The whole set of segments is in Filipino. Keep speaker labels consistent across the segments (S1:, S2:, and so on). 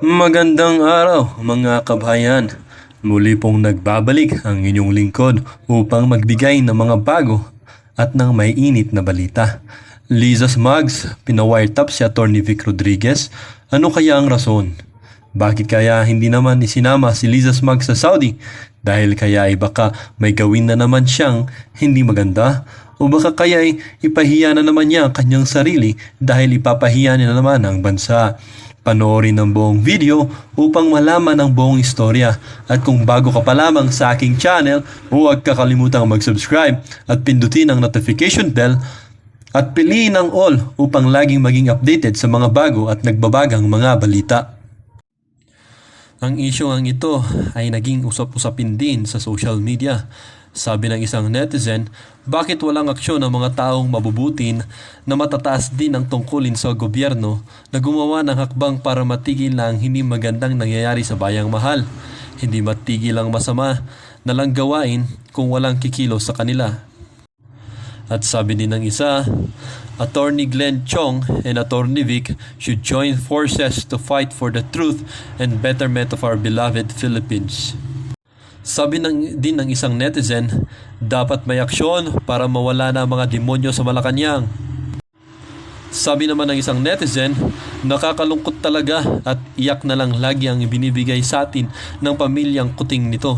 S1: Magandang araw mga kabayan. Muli pong nagbabalik ang inyong lingkod upang magbigay ng mga bago at ng may init na balita. Liza Smugs, pina-wiretap si Atty. Vic Rodriguez. Ano kaya ang rason? Bakit kaya hindi naman isinama si Liza Smugs sa Saudi? Dahil kaya ay baka may gawin na naman siyang hindi maganda? O baka kaya ay ipahiya na naman niya ang kanyang sarili dahil ipapahiya niya na naman ang bansa? Panoorin ang buong video upang malaman ang buong istorya. At kung bago ka pa lamang sa aking channel, huwag kakalimutang mag-subscribe at pindutin ang notification bell at piliin ang all upang laging maging updated sa mga bago at nagbabagang mga balita. Ang isyong ito ay naging usap-usapin din sa social media. Sabi ng isang netizen, bakit walang aksyon ng mga taong mabubutin na matataas din ang tungkulin sa gobyerno na gumawa ng hakbang para matigil na ang hindi magandang nangyayari sa bayang mahal? Hindi matigil ang masama na lang gawain kung walang kikilos sa kanila. At sabi din ng isa, Attorney Glenn Chong and Attorney Vic should join forces to fight for the truth and betterment of our beloved Philippines. Sabi din ng isang netizen, dapat may aksyon para mawala na ang mga demonyo sa Malacanang. Sabi naman ng isang netizen, nakakalungkot talaga at iyak na lang lagi ang ibinibigay sa atin ng pamilyang kuting nito.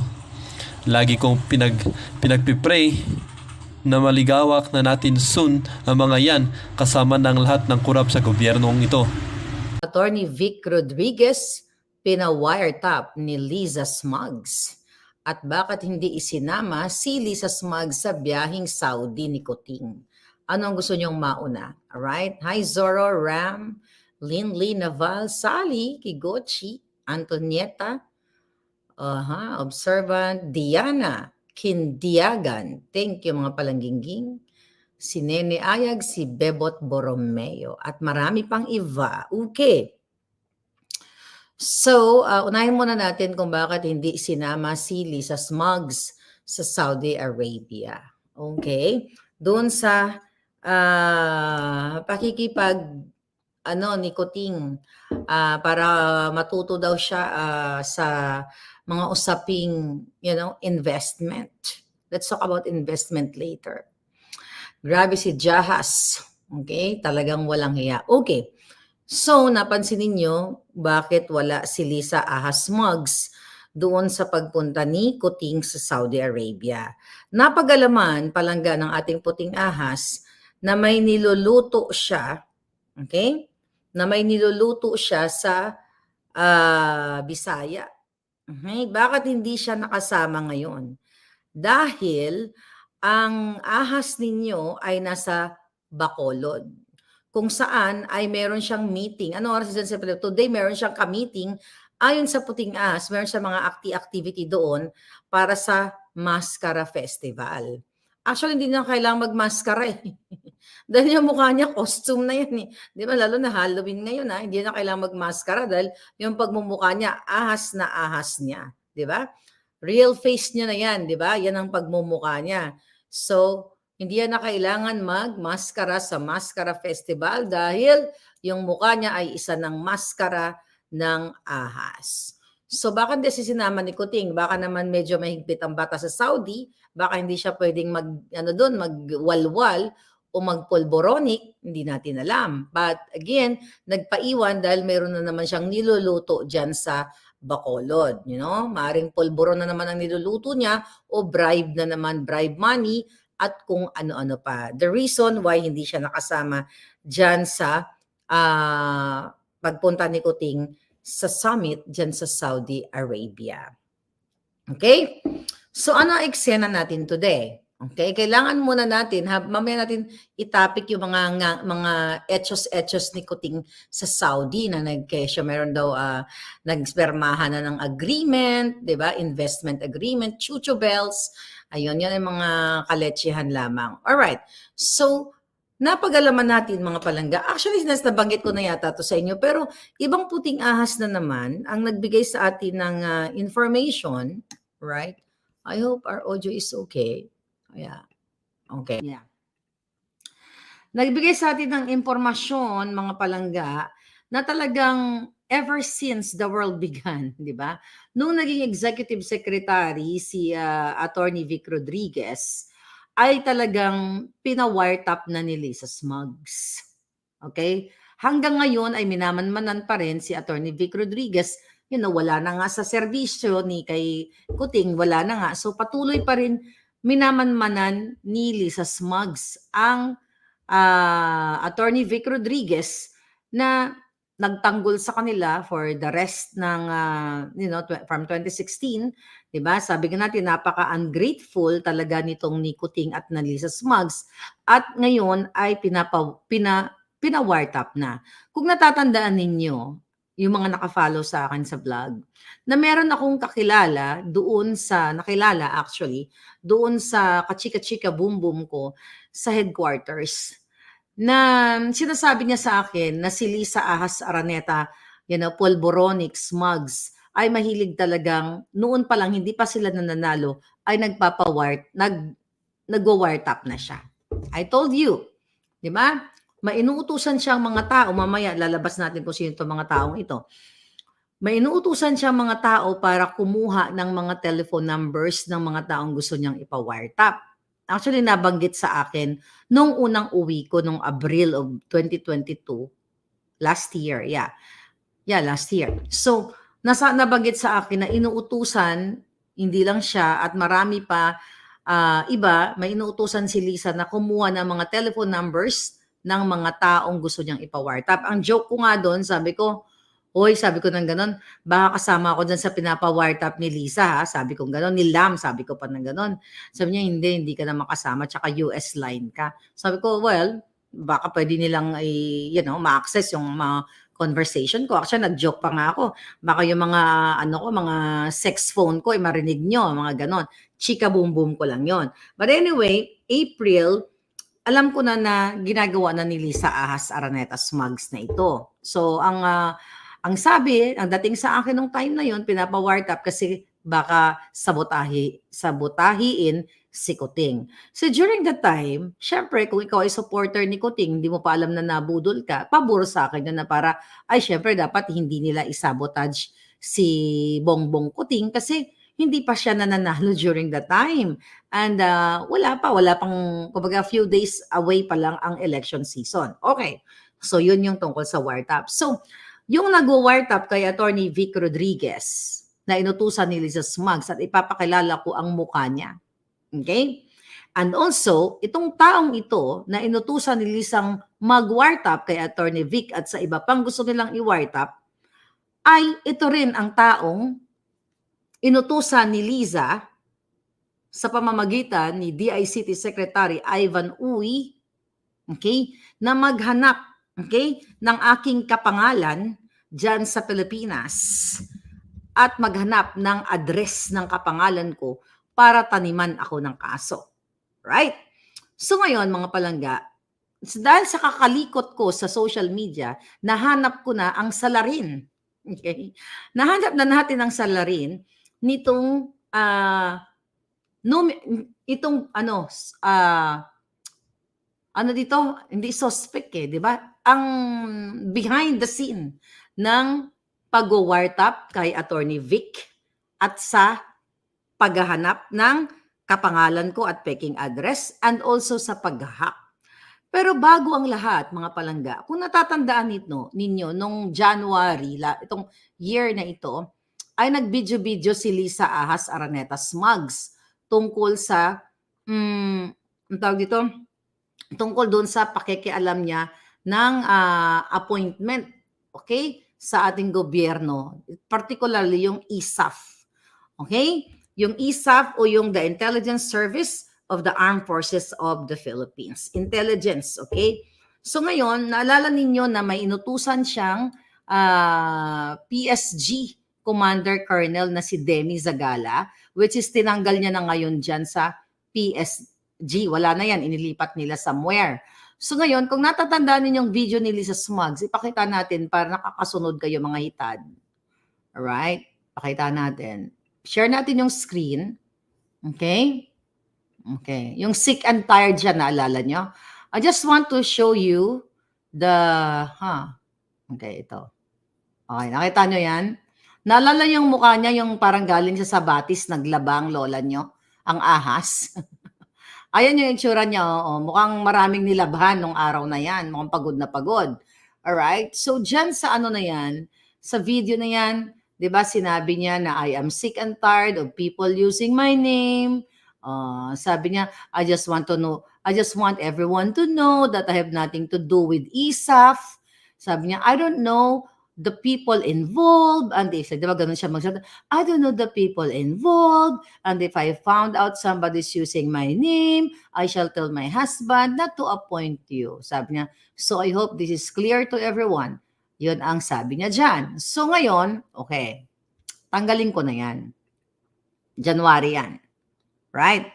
S1: Lagi kong pinagpipray na maligawak na natin soon ang mga yan kasama ng lahat ng kurap sa gobyernong ito.
S2: Attorney Vic Rodriguez, pina-wiretap ni Liza Smugs. At bakit hindi isinama si Liza Smugs sa biyaheng Saudi ni Kuting? Ano ang gusto niyong mauna? Alright? Hi Zorro, Ram, Linley, Naval, Sally, Kigochi, Antonieta, Observant, Diana, Kindiagan. Thank you mga palanggingging. Si Nene Ayag, si Bebot Borromeo, at marami pang iba. Okay. So, unahin muna natin kung bakit hindi sinama si Liza Smugs sa Saudi Arabia. Okay? Doon sa pakikipag ni Kuting para matuto daw siya sa mga usaping, investment. Let's talk about investment later. Grabe si Jahas. Okay? Talagang walang hiya. Okay. So, napansin ninyo bakit wala si Liza Ahas Smugs doon sa pagpunta ni Kuting sa Saudi Arabia. Napag-alaman palangga ng ating puting ahas na may niluluto siya, okay? Na may niluluto siya sa Bisaya. Okay? Bakit hindi siya nakasama ngayon? Dahil ang ahas ninyo ay nasa Bacolod, kung saan ay meron siyang meeting. Ano oras dyan sa today? Meron siyang ka-meeting. Ayon sa Puting Ahas, meron siyang mga activity doon para sa Mascara Festival. Actually, hindi na kailangan mag-mascara eh. Dahil yung mukha niya, costume na yan eh. Di ba? Lalo na Halloween ngayon ha. Hindi na kailangan mag-mascara dahil yung pagmumukha niya, ahas na ahas niya. Di ba? Real face niya na yan, di ba? Yan ang pagmumukha niya. So, hindi yan na kailangan mag-maskara sa Mascara Festival dahil yung mukha niya ay isa ng maskara ng ahas. So baka hindi sinama ni Kuting, baka naman medyo mahigpit ang bata sa Saudi, baka hindi siya pwedeng magwalwal o magpolboronic, hindi natin alam. But again, nagpaiwan dahil meron na naman siyang niluluto dyan sa Bacolod, maaring polboron na naman ang niluluto niya o bribe na naman, bribe money, at kung ano-ano pa. The reason why hindi siya nakasama dyan sa pagpunta ni Kuting sa summit dyan sa Saudi Arabia. Okay? So ano ang eksena natin today? Okay, kailangan muna natin, mamaya natin itapik yung mga etchos ni Kuting sa Saudi na nagkesyo. Meron daw nagspermahan na ng agreement, 'di ba? Investment agreement, chuchu bells. Ayun, yan ay mga kaletsihan lamang. All right. So, napag-alaman natin mga palangga. Actually, nabanggit ko na yata to sa inyo, pero ibang puting ahas na naman ang nagbigay sa atin ng information, right? I hope our audio is okay. Yeah. Okay. Yeah. Nagbigay sa atin ng impormasyon, mga palangga, na talagang ever since the world began, di ba? Nung naging executive secretary si Attorney Vic Rodriguez, ay talagang pina-wiretap na ni Lisa Smugs. Okay? Hanggang ngayon ay minamanmanan pa rin si Attorney Vic Rodriguez. Wala na nga sa serbisyo ni kay Kuting, wala na nga. So patuloy pa rin minamanmanan ni Lisa Smugs ang Attorney Vic Rodriguez na nagtanggol sa kanila for the rest ng from 2016, 'di ba? Sabi nga natin napaka-ungrateful talaga nitong ni Kuting at na Lisa Smugs at ngayon ay pina-wiretap na. Kung natatandaan ninyo, yung mga naka-follow sa akin sa vlog, na meron akong nakilala actually, doon sa kachika-chika boom boom ko sa headquarters, na sinasabi niya sa akin na si Lisa Ahas Araneta, Polboronic, Smugs, ay mahilig talagang, noon pa lang, hindi pa sila nananalo, ay nagwa-wiretap na siya. I told you, di ba? Mainuutusan siyang mga tao, mamaya lalabas natin kung sino itong mga taong ito. Mainuutusan siyang mga tao para kumuha ng mga telephone numbers ng mga taong gusto niyang ipa-wiretap. Actually, nabanggit sa akin nung unang uwi ko nung Abril of 2022, last year, last year. So, nabanggit sa akin na inuutusan, hindi lang siya at marami pa iba, may inuutusan si Lisa na kumuha ng mga telephone numbers ng mga taong gusto niyang ipa-wiretap. Ang joke ko nga doon, sabi ko ng ganon, baka kasama ako dyan sa pinapa-wiretap ni Lisa, ha? Sabi ko ganon, ni Lam, sabi ko pa ng ganon. Sabi niya, hindi ka na makasama, tsaka US line ka. Sabi ko, well, baka pwede nilang ma-access yung mga conversation ko. Actually, nag-joke pa nga ako. Baka yung mga, mga sex phone ko, marinig nyo, mga ganon. Chika boom boom ko lang yon. But anyway, April, alam ko na ginagawa na ni Lisa Ahas Araneta Smugs na ito. So, ang dating sa akin nung time na yon, pinapa-wiretap kasi baka sabotahiin si Kuting. So, during that time, syempre, kung ikaw ay supporter ni Kuting, hindi mo pa alam na nabudol ka, pabor sa akin na para, syempre, dapat hindi nila isabotage si Bongbong Kuting kasi hindi pa siya nananalo during that time. And wala pang, kumbaga, few days away pa lang ang election season. Okay. So, yun yung tungkol sa wiretap. So, yung nag-wiretap kay Attorney Vic Rodriguez na inutusan ni Lisa Smugs at ipapakilala ko ang mukha niya. Okay? And also, itong taong ito na inutusan ni Lisang mag-wiretap kay Attorney Vic at sa iba pang gusto nilang i-wiretap, ay ito rin ang taong inutusan ni Liza sa pamamagitan ni DICT Secretary Ivan Uy, okay, na maghanap, okay, ng aking kapangalan dyan sa Pilipinas at maghanap ng address ng kapangalan ko para taniman ako ng kaso. Right? So ngayon, mga palangga, dahil sa kakalikot ko sa social media, nahanap ko na ang salarin. Okay? Nahanap na natin ang salarin nitong hindi suspect di ba? Ang behind the scene ng pag-wiretap kay Attorney Vic at sa paghahanap ng kapangalan ko at peking address and also sa pag-hack. Pero bago ang lahat, mga palangga, kung natatandaan ninyo nung January, itong year na ito, ay nag-video si Lisa Ahas Araneta Smugs tungkol sa tungkol doon sa pakikialam niya ng appointment, okay, sa ating gobyerno, particularly yung ISAF. Okay? Yung ISAF o yung the Intelligence Service of the Armed Forces of the Philippines. Intelligence, okay? So ngayon, naalala ninyo na may inutusan siyang PSG Commander Colonel na si Demi Zagala, which is tinanggal niya na ngayon dyan sa PSG. Wala na yan, inilipat nila somewhere. So ngayon, kung natatandaan ninyong video ni Lisa Smugs, ipakita natin para nakakasunod kayo mga hitad. Alright? Pakita natin. Share natin yung screen. Okay? Okay. Yung sick and tired dyan, naalala nyo? I just want to show you the, okay, ito. Okay, nakita nyo yan? Naalala yung mukha niya, yung parang galing siya sa batis, naglabang lola nyo, ang ahas. Ayan yung itsura niya, oo. Mukhang maraming nilabhan nung araw na yan. Mukhang pagod na pagod. Alright? So, dyan sa ano na yan, sa video na yan, di ba sinabi niya na I am sick and tired of people using my name. Sabi niya, I just want everyone to know that I have nothing to do with ISAF. Sabi niya, I don't know the people involved. And they said, di ba ganun siya magsabi, I don't know the people involved. And if I found out somebody's using my name, I shall tell my husband not to appoint you. Sabi niya, so I hope this is clear to everyone. Yun ang sabi niya dyan. So ngayon, okay, tanggalin ko na yan. January yan. Right?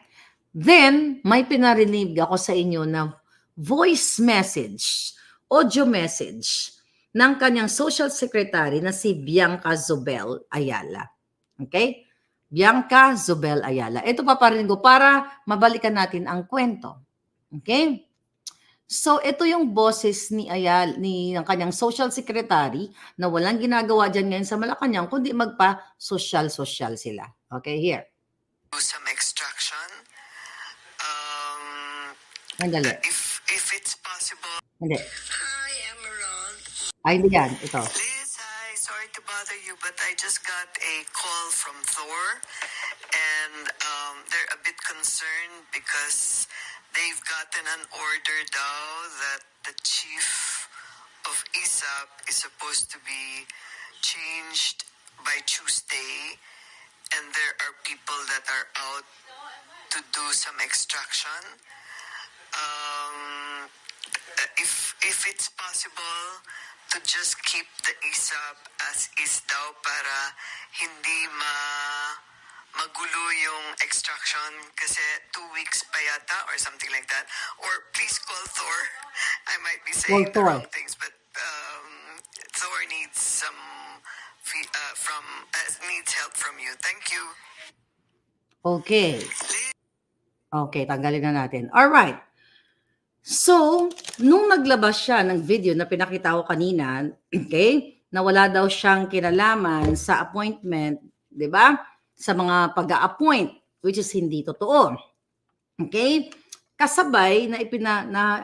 S2: Then, may pinarinig ako sa inyo na voice message, audio message ng kanyang social secretary na si Bianca Zobel Ayala. Okay? Bianca Zobel Ayala. Ito paparinig ko para mabalikan natin ang kwento. Okay? So, ito yung boses ni Ayala, ng kanyang social secretary na walang ginagawa dyan ngayon sa Malacanang, kundi magpa-social-social sila. Okay, here.
S3: Do some extraction.
S2: Mandali.
S3: If it's possible.
S2: Hindi.
S3: Hi, Emerald.
S2: Ay, hindi yan. Ito.
S3: Liz, hi. Sorry to bother you, but I just got a call from Thor, and they're a bit concerned because they've gotten an order daw that the chief of ISAP is supposed to be changed by Tuesday, and there are people that are out to do some extraction. If it's possible to just keep the ISAP as is daw para hindi magulo yung extraction kasi 2 weeks pa yata or something like that. Or please call Thor. I might be saying the wrong things, but Thor needs some needs help from you. Thank you.
S2: Okay. Okay, tanggalin na natin. Alright. So, nung naglabas siya ng video na pinakita ko kanina, okay, na wala daw siyang kinalaman sa appointment, di ba? Sa mga pag-a-appoint, which is hindi totoo. Okay? Kasabay na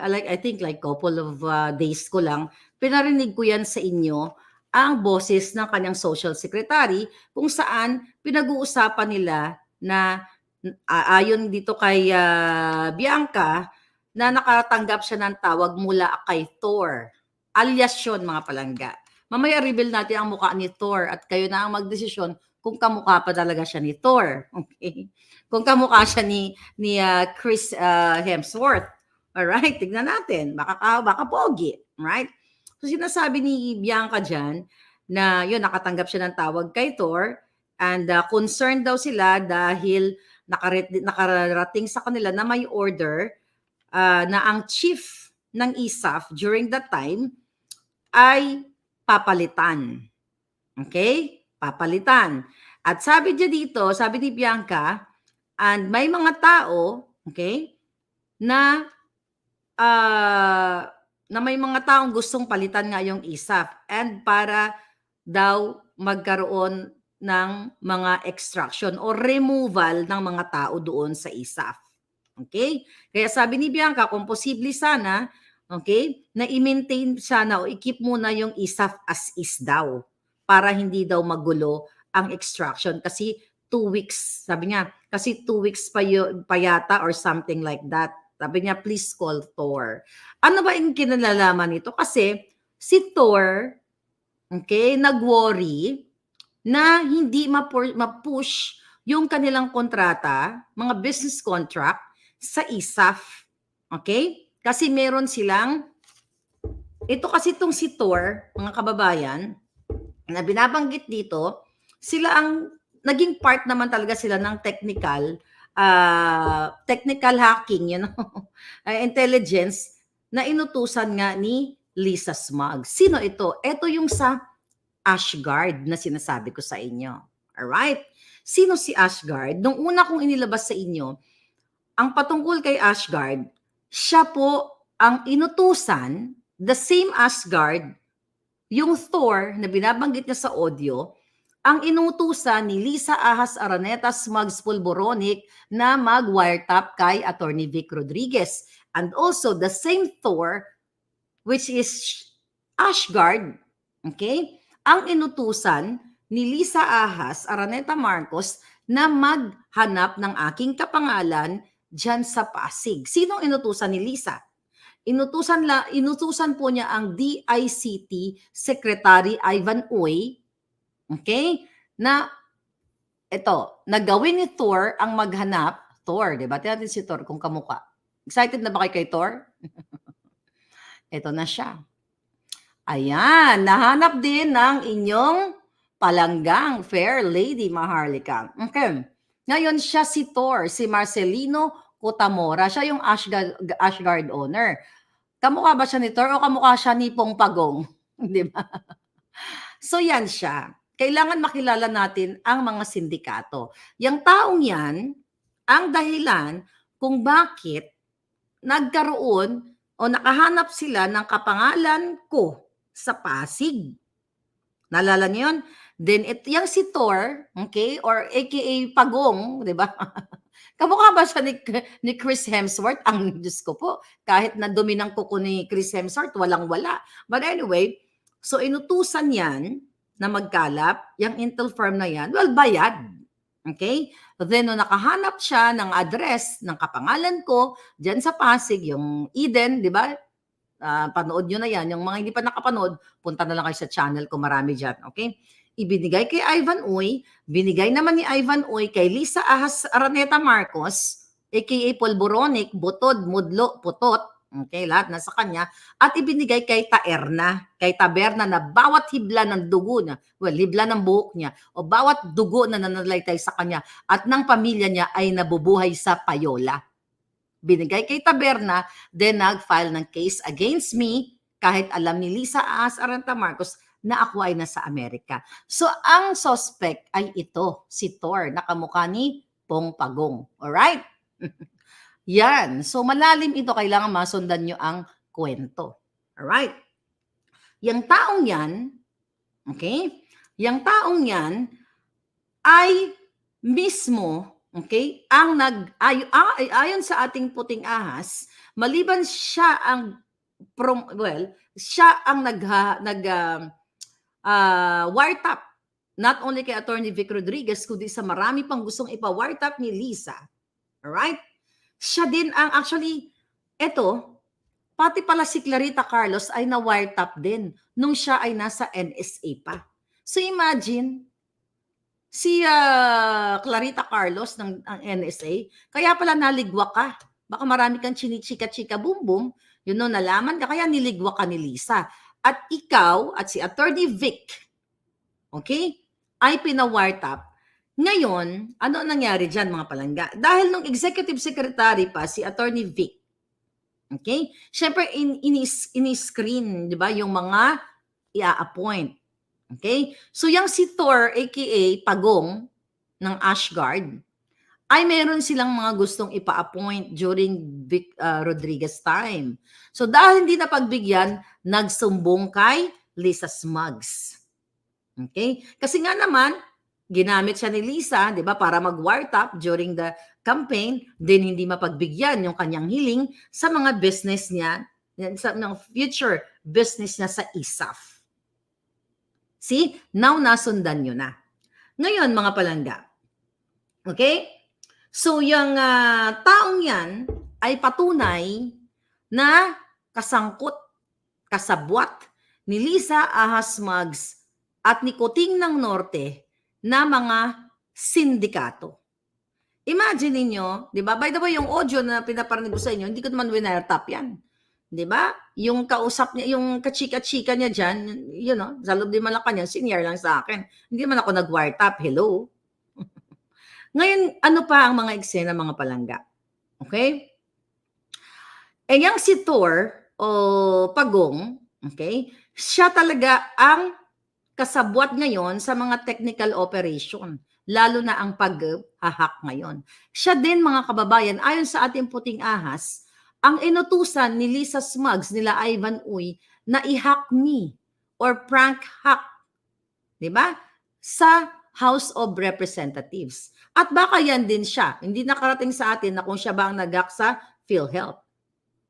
S2: like I think like couple of days ko lang, pinarinig ko yan sa inyo ang boses ng kanyang social secretary kung saan pinag-uusapan nila na ayon dito kay Bianca na nakatanggap siya ng tawag mula kay Thor. Alias yun, mga palangga. Mamaya reveal natin ang mukha ni Thor at kayo na ang magdesisyon kung kamukha pa talaga siya ni Thor. Okay? Kung kamukha siya ni Chris Hemsworth. Alright, tignan natin. Baka pogi. Right? So sinasabi ni Bianca dyan na yun, nakatanggap siya ng tawag kay Thor and concerned daw sila dahil nakarating sa kanila na may order na ang chief ng ISAF during that time ay papalitan. Okay? Papalitan. At sabi niya dito, sabi ni Bianca, and may mga tao, okay, na may mga taong gustong palitan nga yung ISAF and para daw magkaroon ng mga extraction or removal ng mga tao doon sa ISAF. Okay? Kaya sabi ni Bianca, kung posible sana, okay, na i-maintain sana o i-keep muna yung ISAF as is daw para hindi daw magulo ang extraction kasi 2 weeks, sabi niya, kasi 2 weeks pa yata or something like that. Sabi niya, please call Thor. Ano ba yung kinalalaman nito? Kasi si Thor, okay, nag-worry na hindi ma-push yung kanilang kontrata, mga business contract, sa ISAF. Okay? Kasi meron silang, ito kasi itong si Thor, mga kababayan, na binabanggit dito, sila ang, naging part naman talaga sila ng technical hacking, you know, intelligence, na inutusan nga ni Lisa Smug. Sino ito? Ito yung sa Ashgard na sinasabi ko sa inyo. Alright? Sino si Ashgard? Nung una kong inilabas sa inyo, ang patungkol kay Ashgard, siya po ang inutusan, the same Ashgard yung Thor na binabanggit niya sa audio, ang inutusan ni Lisa Ahas Araneta Smugs Pulboronic na mag-wiretap kay Attorney Vic Rodriguez. And also the same Thor, which is Ashgard, okay? Ang inutusan ni Lisa Ahas Araneta Marcos na maghanap ng aking kapangalan dyan sa Pasig. Sinong inutusan ni Lisa? Inutusan po niya ang DICT Secretary Ivan Uy, okay? Na na gawin ni Thor ang maghanap. Thor, di ba? Tingnan natin si Thor kung kamukha. Excited na ba kayo kay Thor? Ito na siya. Ayan, nahanap din ng inyong palanggang Fair Lady Maharlika. Okay. Ngayon siya si Thor, si Marcelino Cotamora. Siya yung Ashgard owner. Kamukha ba siya ni Thor o kamukha siya ni Pong Pagong? Di ba? So yan siya. Kailangan makilala natin ang mga sindikato. Yang taong yan, ang dahilan kung bakit nagkaroon o nakahanap sila ng kapangalan ko sa Pasig. Nalala niyo yun? Then, yung si Thor, okay, or aka Pagong, di ba? Kamukha ba siya ni Chris Hemsworth? Ang Diyos ko po, kahit na dumi ng kuko ni Chris Hemsworth, walang-wala. But anyway, so inutusan yan na magkalap, yung intel firm na yan, well, bayad. Okay? Then, nung nakahanap siya ng address ng kapangalan ko, dyan sa Pasig, yung Eden, di ba? Panood nyo na yan. Yung mga hindi pa nakapanood, punta na lang kayo sa channel ko, marami dyan. Okay? Ibinigay kay Ivan Uy, binigay naman ni Ivan Uy kay Lisa Ahas Araneta Marcos, aka Polboronic, Butod, Mudlo, Putot, okay, lahat nasa kanya, at ibinigay kay Taberna na bawat hibla ng dugo niya, well, hibla ng buhok niya, o bawat dugo na nananalaytay sa kanya at ng pamilya niya ay nabubuhay sa payola. Binigay kay Taberna, then nag-file ng case against me, kahit alam ni Lisa Ahas Araneta Marcos na ako ay nasa Amerika. So, ang suspect ay ito, si Thor, na kamukha ni Pong Pagong. Alright? Yan. So, malalim ito. Kailangan masundan nyo ang kwento. Alright? Yang taong yan, okay? Yang taong yan ay mismo, okay, ang ayon sa ating puting ahas, maliban siya ang siya ang wiretap, not only kay Attorney Vic Rodriguez, kundi sa marami pang gustong ipa-wiretap ni Lisa. Alright? Siya din ang, actually, pati pala si Clarita Carlos ay na-wiretap din nung siya ay nasa NSA pa. So imagine, si Clarita Carlos ng NSA, kaya pala naligwa ka. Baka marami kang chinichika-chika boom-boom, yun no, nalaman ka, kaya niligwa ka ni Lisa. At ikaw at si Attorney Vic, okay, ay pina-wiretap. Ngayon, ano nangyari dyan mga palangga? Dahil nung executive secretary pa si Attorney Vic, okay, syempre ini-screen, di ba, yung mga i-appoint. Okay? So yung si Thor, aka Pagong ng Ashgard, ay meron silang mga gustong ipa-appoint during Vic Rodriguez time. So dahil hindi napagbigyan, nagsumbong kay Lisa Smugs. Okay? Kasi nga naman, ginamit siya ni Lisa, di ba, para mag-wiretap during the campaign, then hindi mapagbigyan yung kanyang hiling sa mga business niya, sa future business niya sa ISAF. See? Now, nasundan nyo na. Ngayon, mga palangga, okay? So, yung taong yan ay patunay na kasangkot, kasabwat ni Lisa Ahas Smugs at ni Kuting ng Norte na mga sindikato. Imagine niyo, di ba? By the way, yung audio na pinaparinig ko sa inyo, hindi ko naman winartap yan. Di ba? Yung kausap niya, yung kachika-chika niya dyan, yun know, sa loob di Malacanang, senior lang sa akin. Hindi man ako nag-wiretap. Hello? Ngayon, ano pa ang mga eksena, mga palangga? Okay? Eh, yung si Thor o Pagong, okay, siya talaga ang kasabwat ngayon sa mga technical operation, lalo na ang pag-hack ngayon. Siya din, mga kababayan, ayon sa ating puting ahas, ang inutusan ni Lisa Smugs, nila Ivan Uy, na i-hack me or prank hack, di ba? Sa House of Representatives. At baka yan din siya. Hindi nakarating sa atin na kung siya ba ang nag-hack sa PhilHealth.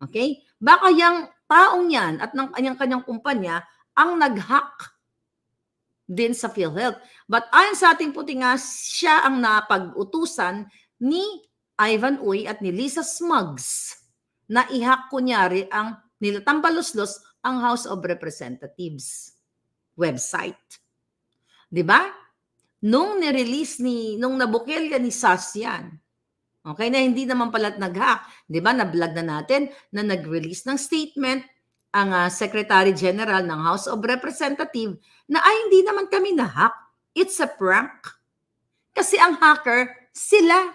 S2: Okay? Baka yung taong yan at ng kanyang kumpanya ang nag-hack din sa PhilHealth. But ayon sa ating puti nga, siya ang napag-utusan ni Ivan Uy at ni Lisa Smugs na i-hack kunyari ang nilatambaluslos ang House of Representatives website. 'Di ba? Nung nung nabukilya ni Sas yan, okay, na hindi naman pala nag-hack. 'Di ba? Na-vlog na natin na nag-release ng statement ang Secretary General ng House of Representatives na ay hindi naman kami na-hack. It's a prank. Kasi ang hacker, sila.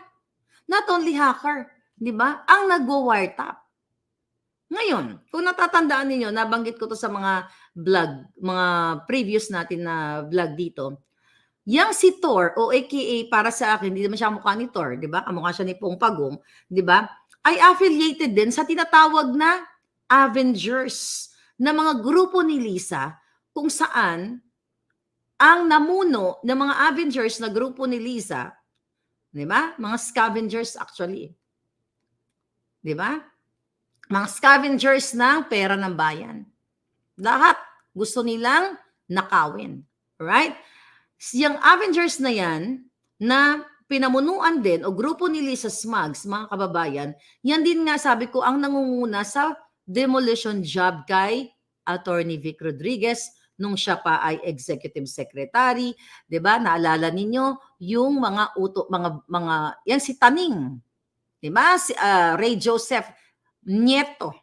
S2: Not only hacker, 'di ba? Ang nagwo-wiretap. Ngayon, kung natatandaan ninyo, nabanggit ko to sa mga vlog, mga previous natin na vlog dito. Yang si Tor o aka para sa akin, hindi naman siya mukha ni Tor, 'di ba? Kamukha siya ni Pong Pagong, 'di ba? Ay affiliated din sa tinatawag na Avengers na mga grupo ni Lisa kung saan ang namuno ng mga Avengers na grupo ni Lisa, 'di ba? Mga scavengers actually. 'Di ba? Mga scavengers ng pera ng bayan. Lahat gusto nilang nakawin. Right? Yung Avengers na yan, na pinamunuan din o grupo ni Lisa Smugs, mga kababayan, yan din nga sabi ko ang nangunguna sa demolition job kay Attorney Vic Rodriguez nung siya pa ay executive secretary, 'di ba? Naalala ninyo yung mga yan si Taning, 'di ba? Si Ray Joseph Nieto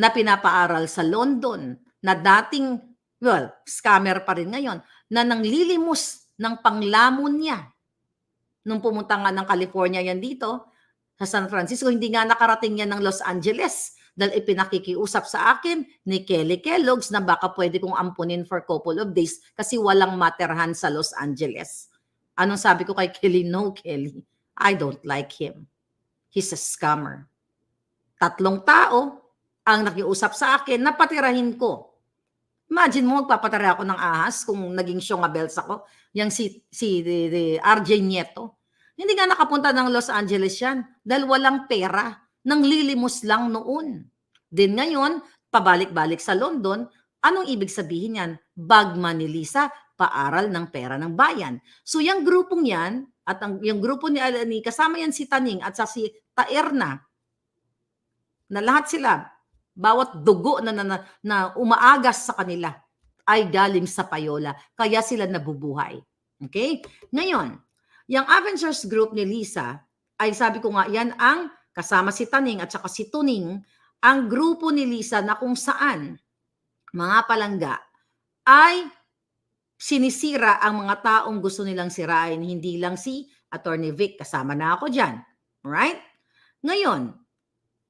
S2: na pinapaaral sa London na dating scammer pa rin ngayon na nanglilimos ng panglamon niya nung pumunta nga ng California yan dito sa San Francisco. Hindi nga nakarating yan ng Los Angeles dahil ipinakikiusap sa akin ni Kelly Kellogg's na baka pwede kong ampunin for couple of days kasi walang materhan sa Los Angeles. Anong sabi ko kay Kelly? No, Kelly. I don't like him. He's a scammer. 3 tao ang nakiusap sa akin na patirahin ko. Imagine mo, magpapatira ako ng ahas kung naging Shongabels ako. Yang si RJ Nieto. Hindi nga nakapunta ng Los Angeles yan dahil walang pera. Nang lilimos lang noon. Din ngayon, pabalik-balik sa London, anong ibig sabihin yan? Bagman ni Lisa, paaral ng pera ng bayan. So yung grupong yan, at yung grupo ni kasama yan si Taning at sa si Taerna, na lahat sila, bawat dugo na umaagas sa kanila ay galing sa payola. Kaya sila nabubuhay. Okay? Ngayon, yung Avengers Group ni Lisa, ay sabi ko nga, yan ang kasama si Taning at saka si Tuning, ang grupo ni Lisa na kung saan mga palangga ay sinisira ang mga taong gusto nilang sirain. Hindi lang si Attorney Vic, kasama na ako dyan. Right? Ngayon,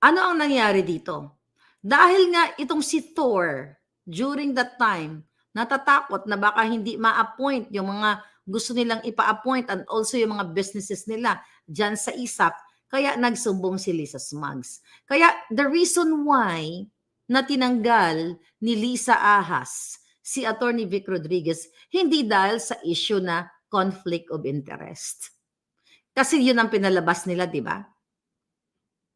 S2: ano ang nangyari dito? Dahil nga itong si Thor, during that time, natatakot na baka hindi ma-appoint yung mga gusto nilang ipa-appoint and also yung mga businesses nila dyan sa ISAP, kaya nagsumbong si Lisa Smugs. Kaya the reason why na tinanggal ni Lisa Ahas si Attorney Vic Rodriguez, hindi dahil sa issue na conflict of interest. Kasi yun ang pinalabas nila, di ba?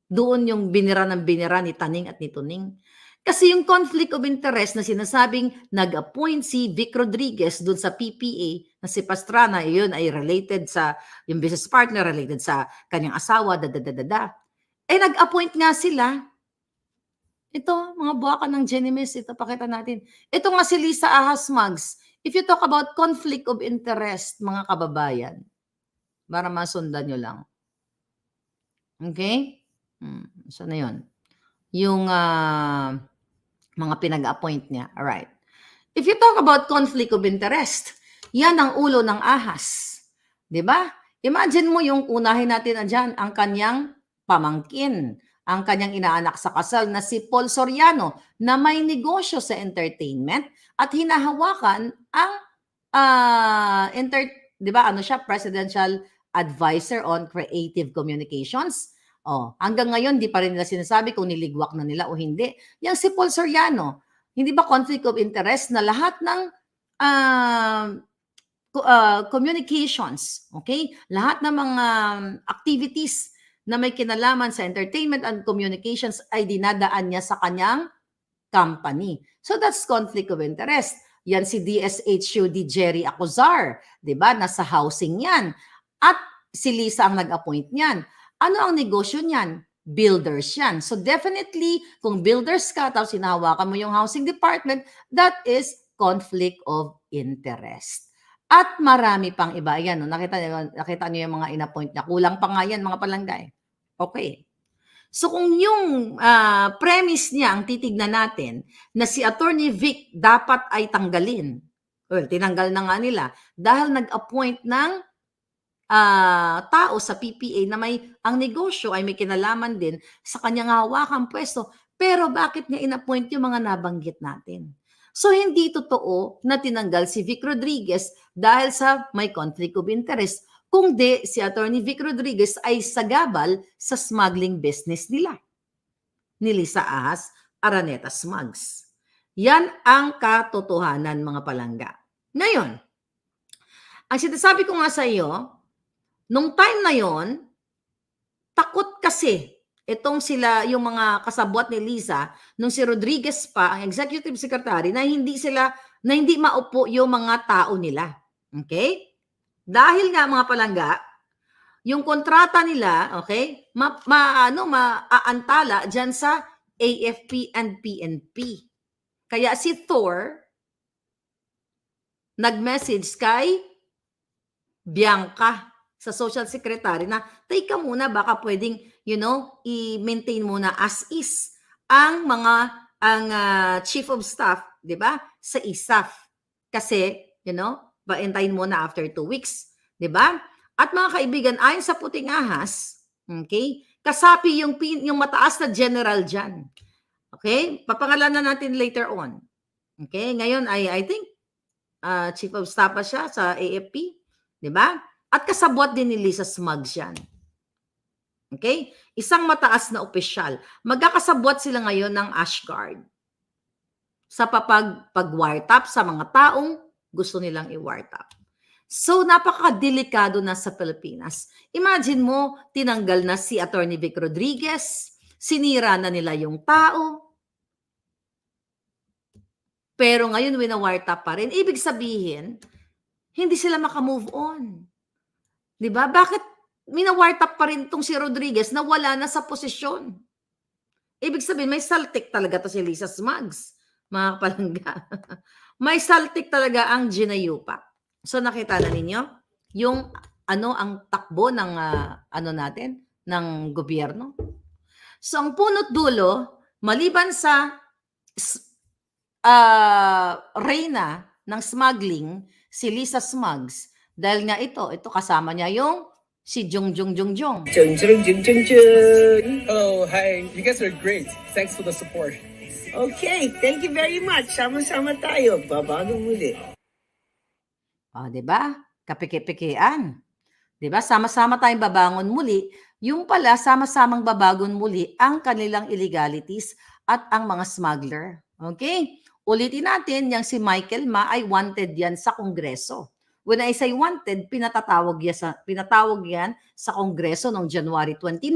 S2: Doon yung binira ni Taning at ni Tuning. Kasi yung conflict of interest na sinasabing nag-appoint si Vic Rodriguez doon sa PPA na si Pastrana, yun ay related sa, yung business partner, related sa kanyang asawa, Eh nag-appoint nga sila. Ito, mga buwakan ng Genimis, ito pakita natin. Ito nga si Lisa Ahas Smugs. If you talk about conflict of interest, mga kababayan, para masundan nyo lang. Okay? Saan na yun? Yung mga pinag-appoint niya. Alright. If you talk about conflict of interest, yan ang ulo ng ahas. Diba? Imagine mo yung unahin natin dyan, ang kanyang pamangkin, ang kanyang inaanak sa kasal na si Paul Soriano na may negosyo sa entertainment at hinahawakan ang diba, ano siya, Presidential Advisor on Creative Communications. Hanggang ngayon, di pa rin nila sinasabi kung niligwak na nila o hindi. Yang si Paul Soriano, Hindi ba conflict of interest na lahat ng communications, okay? Lahat ng mga activities na may kinalaman sa entertainment and communications ay dinadaan niya sa kanyang company. So that's conflict of interest. Yan si DSHUD Jerry Acuzar, 'di ba? Nasa housing 'yan. At si Lisa ang nag-appoint niyan. Ano ang negosyo niyan? Builders 'yan. So definitely, kung builders ka tapos hinahawakan mo yung housing department, that is conflict of interest. At marami pang iba. Yan, no? Nakita niyo yung mga in-appoint niya. Kulang pa nga yan, mga palanggay. Okay. So kung yung premise niya ang titignan natin na si Attorney Vic dapat ay tanggalin. Well, tinanggal na nga nila dahil nag-appoint ng tao sa PPA na ang negosyo ay may kinalaman din sa kanyang hawakang pwesto. Pero bakit niya in-appoint yung mga nabanggit natin? So hindi totoo na tinanggal si Vic Rodriguez dahil sa may conflict of interest, kundi si Attorney Vic Rodriguez ay sagabal sa smuggling business nila ni Lisa Ahas Araneta Smugs. Yan ang katotohanan, mga palangga. Ngayon, ang sinasabi ko nga sa iyo, nung time na yon, takot kasi itong sila, yung mga kasabwat ni Lisa, nung si Rodriguez pa, ang executive secretary, na hindi maupo yung mga tao nila. Okay? Dahil nga, mga palangga, yung kontrata nila, okay, maaantala dyan sa AFP and PNP. Kaya si Thor nag-message kay Bianca sa social secretary na, take ka muna, baka pwedeng, i-maintain muna as is ang chief of staff, di ba, sa ISAF. Kasi, paintayin muna after 2 weeks, di ba? At mga kaibigan, ayon sa Puting Ahas, okay, kasapi yung mataas na general dyan. Okay? Papangalanan natin later on. Okay? Ngayon, I think, chief of staff pa siya sa AFP, di ba? At kasabwat din ni Lisa Smugs yan. Okay? Isang mataas na opisyal. Magkakasabwat sila ngayon ng Ashguard sa pag-wiretap sa mga taong gusto nilang i-wiretap. So, napaka-delikado na sa Pilipinas. Imagine mo, tinanggal na si Attorney Vic Rodriguez, sinira na nila yung tao, pero ngayon wina-wiretap pa rin. Ibig sabihin, hindi sila makamove on. Diba? Bakit wina-wiretap pa rin itong si Rodriguez na wala na sa posisyon? Ibig sabihin, may saltik talaga to si Lisa Smugs, mga palangga. May saltik talaga ang ginayupa. So nakita na ninyo yung ang takbo ng natin ng gobyerno. So ang punot dulo, maliban sa reyna ng smuggling, si Lisa Smugs, dahil nga ito kasama niya yung si Jung.
S4: Hello, hi. You guys are great. Thanks for the support.
S5: Okay, thank you very much. Sama-sama tayo. Babago muli.
S2: Diba? Kapike-pikean. Diba? Sama-sama tayong babangon muli. Yung pala, sama-samang babagon muli ang kanilang illegalities at ang mga smuggler. Okay? Ulitin natin, yung si Michael Ma ay wanted yan sa Kongreso. When I say wanted, pinatawag yan sa Kongreso noong January 29.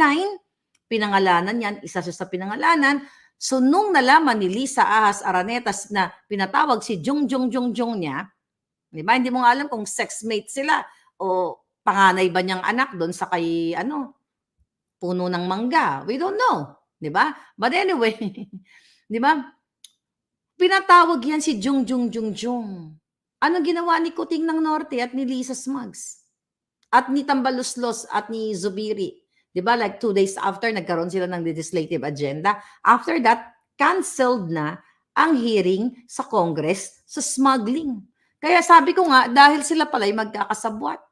S2: Pinangalanan yan, isa siya sa pinangalanan. So, nung nalaman ni Lisa Ahas Araneta na pinatawag si Jung niya, di ba? Hindi mo nga alam kung sexmate sila o panganay ba niyang anak doon sa kay, puno ng mangga. We don't know. Di ba? But anyway, di ba? Pinatawag yan si Jung. Ano ginawa ni Kuting ng Norte at ni Lisa Smugs? At ni Tambaluslos at ni Zubiri? Diba? Like 2 days after, nagkaroon sila ng legislative agenda. After that, canceled na ang hearing sa Congress sa smuggling. Kaya sabi ko nga, dahil sila pala'y magkakasabwat.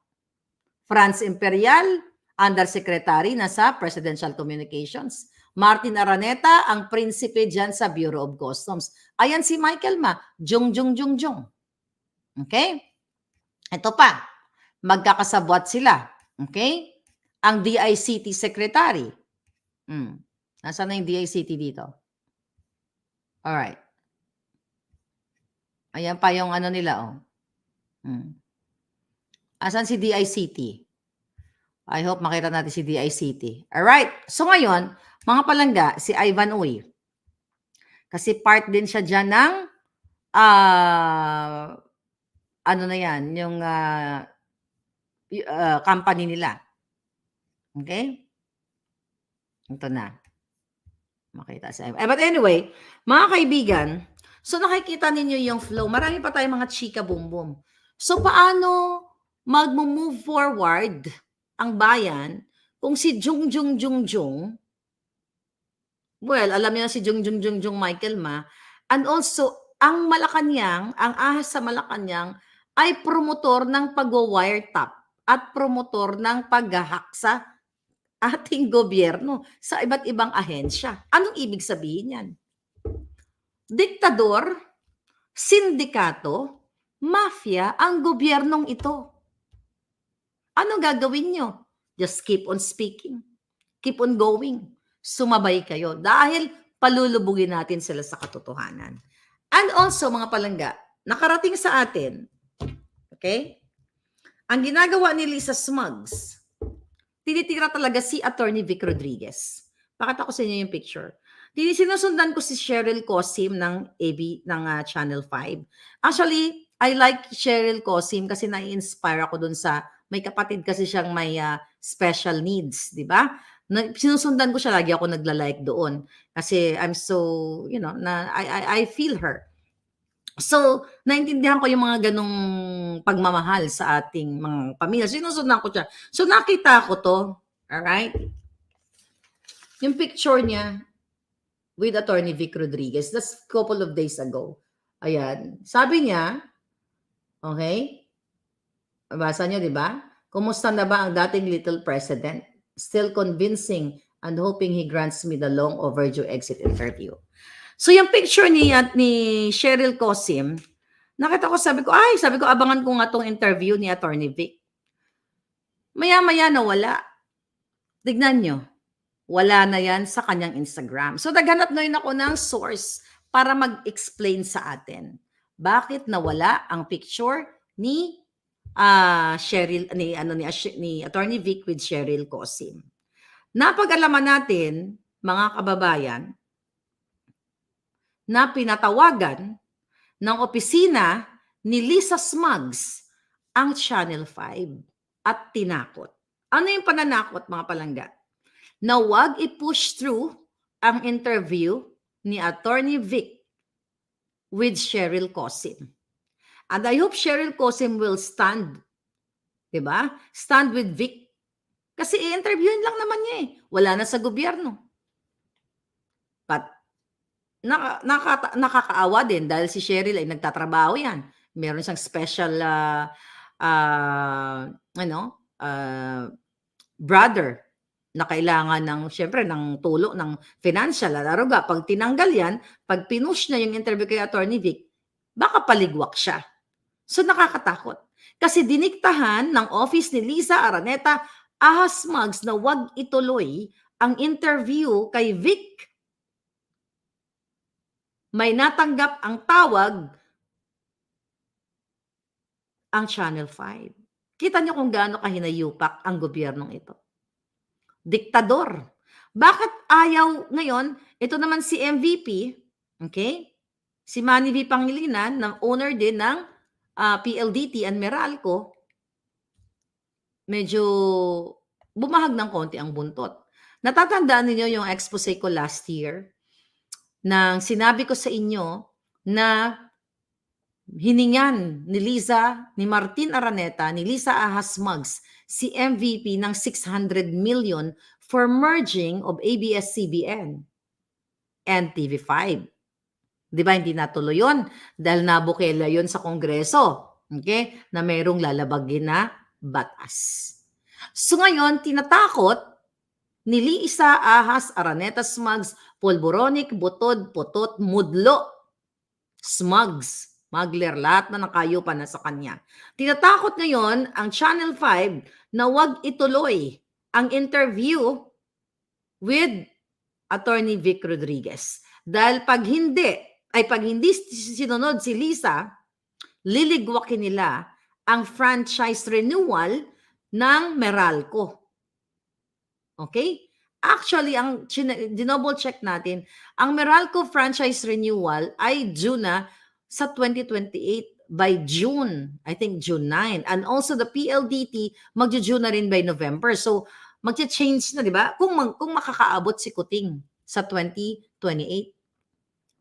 S2: Franz Imperial, Undersecretary na sa Presidential Communications. Martin Araneta, ang prinsipe dyan sa Bureau of Customs. Ayan si Michael Ma, Jung. Okay? Ito pa, magkakasabwat sila. Okay? Ang DICT Secretary. Nasaan na yung DICT dito? Alright. Ayan pa yung ano nila, oh. Asan si DICT? I hope makita natin si DICT. Alright. So ngayon, mga palangga, si Ivan Uy. Kasi part din siya dyan ng ano na yan, yung company nila. Okay? Ito na. Makita sa but anyway, mga kaibigan, so nakikita ninyo yung flow. Marami pa tayong mga chika boom boom. So paano mag-move forward ang bayan kung si Jung Jung Jung Jung, well, alam niyo na si Jung Jung Jung Jung Michael Ma, and also ang Malacanang, ang ahas sa Malacanang ay promotor ng pag-wiretap at promotor ng pag-hack sa ating gobyerno sa iba't ibang ahensya. Anong ibig sabihin yan? Diktador, sindikato, mafia ang gobyernong ito. Anong gagawin nyo? Just keep on speaking. Keep on going. Sumabay kayo dahil palulubugin natin sila sa katotohanan. And also, mga palangga, nakarating sa atin, okay? Ang ginagawa ni Lisa Smugs, tinitira talaga si Attorney Vic Rodriguez. Pakita ko sa inyo yung picture. Sinusundan ko si Cheryl Cosim ng Channel 5. Actually, I like Cheryl Cosim kasi na-inspire ako dun sa, may kapatid kasi siyang may special needs, di ba? Sinusundan ko siya, lagi ako nagla-like doon. Kasi I'm so, I feel her. So, naintindihan ko yung mga ganong pagmamahal sa ating mga pamilya. Sinusundan ko siya. So, nakita ko to. Alright? Yung picture niya with Attorney Vic Rodriguez, that's a couple of days ago. Ayan. Sabi niya, okay? Basa niyo, di ba? Kumusta na ba ang dating little president? Still convincing and hoping he grants me the long overdue exit interview. So yung picture ni Cheryl Cosim, nakita ko, sabi ko, abangan ko nga tong interview ni Attorney Vic. Maya-maya na wala. Tignan nyo, wala na yan sa kanyang Instagram. So naghanap ngayon ako ng source para mag-explain sa atin. Bakit nawala ang picture ni Cheryl, ni Attorney Vic with Cheryl Cosim? Napag-alaman natin, mga kababayan, na pinatawagan ng opisina ni Lisa Smugs ang Channel 5 at tinakot. Ano yung pananakot, mga palangga? Na wag i-push through ang interview ni Attorney Vic with Cheryl Cosim. And I hope Cheryl Cosim will stand, diba? Stand with Vic. Kasi i-interviewin lang naman niya eh. Wala na sa gobyerno. But nakakaawa din dahil si Cheryl ay nagtatrabaho yan. Meron siyang special brother na kailangan syempre ng tulong ng financial at aruga. Pag tinanggal yan, pag pinush na yung interview kay Attorney Vic, baka paligwak siya. So nakakatakot. Kasi diniktahan ng office ni Lisa Araneta Ahas Smugs na wag ituloy ang interview kay Vic. May natanggap ang tawag ang Channel 5. Kita niyo kung gaano kahinayupak ang gobyernong ito. Diktador. Bakit ayaw ngayon? Ito naman si MVP, okay? Si Manny V. Pangilinan, na owner din ng PLDT and Meralco, medyo bumahag ng konti ang buntot. Natatandaan niyo yung expose ko last year nang sinabi ko sa inyo na hiningan ni Martin Araneta, ni Lisa Ahas Smugs, si MVP ng 600 million for merging of ABS-CBN and TV5. Di ba hindi natuloy yun? Dahil nabukela yun sa Kongreso. Okay? Na mayroong lalabagin na batas. So ngayon, tinatakot ni Lisa Ahas Araneta Smugs, Polboronic, Butod, Putot, Mudlo, Smugs, Magler, lahat na nakayupan na sa kanya. Tinatakot ngayon ang Channel 5 na wag ituloy ang interview with Attorney Vic Rodriguez. Dahil pag hindi sinunod si Lisa, liligwakin nila ang franchise renewal ng Meralco. Okay? Actually, ang dinoble check natin, ang Meralco franchise renewal ay due na sa 2028 by June. I think June 9. And also the PLDT, magju-June na rin by November. So, magche-change na, di ba? Kung makakaabot si Kuting sa 2028.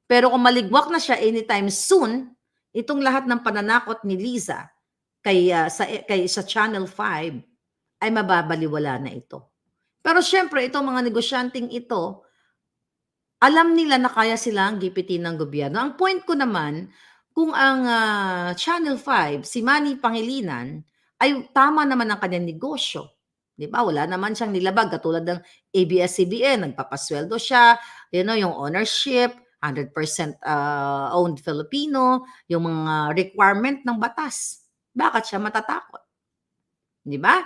S2: Pero kung maligwak na siya anytime soon, itong lahat ng pananakot ni Liza sa Channel 5 ay mababaliwala na ito. Pero syempre, itong mga negosyanteng ito, alam nila na kaya silang gipitin ng gobyerno. Ang point ko naman, kung ang Channel 5, si Manny Pangilinan, ay tama naman ang kanyang negosyo. Di ba? Wala naman siyang nilabag. Katulad ng ABS-CBN, nagpapasweldo siya, yung ownership, 100% owned Filipino, yung mga requirement ng batas. Bakit siya matatakot? Di ba?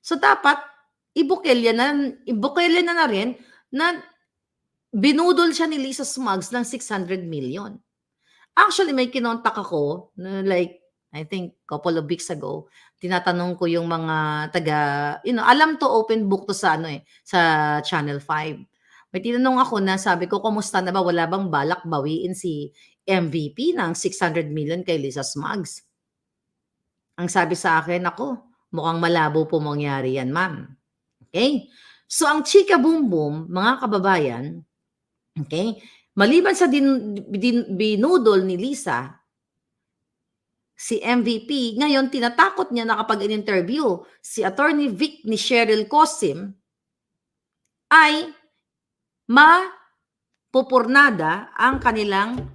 S2: So dapat, ibukelya na rin na binudol siya ni Lisa Smugs ng 600 million. Actually, may kinontak ako, like, I think couple of weeks ago, tinatanong ko yung mga alam to, open book to sa sa Channel 5. May tinanong ako na sabi ko, kumusta na ba? Wala bang balak bawiin si MVP ng 600 million kay Lisa Smugs? Ang sabi sa akin, ako, mukhang malabo po mangyari yan, ma'am. Okay? So, ang chika boom boom, mga kababayan, okay, maliban sa binudol ni Lisa, si MVP, ngayon tinatakot niya na kapag in-interview si Attorney Vic ni Cheryl Cosim, ay mapupurnada ang kanyang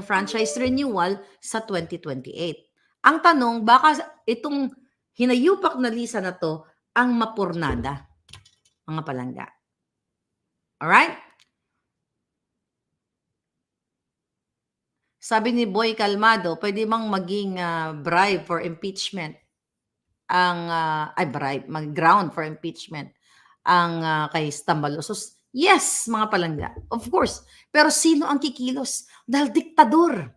S2: franchise renewal sa 2028. Ang tanong, baka itong hinayupak na Lisa na to ang mapurnada, mga palangga. Alright? Sabi ni Boy Calmado, pwede bang maging bribe for impeachment ground for impeachment ang kay Tambalosos? Yes, mga palangga. Of course. Pero sino ang kikilos? Dahil diktador.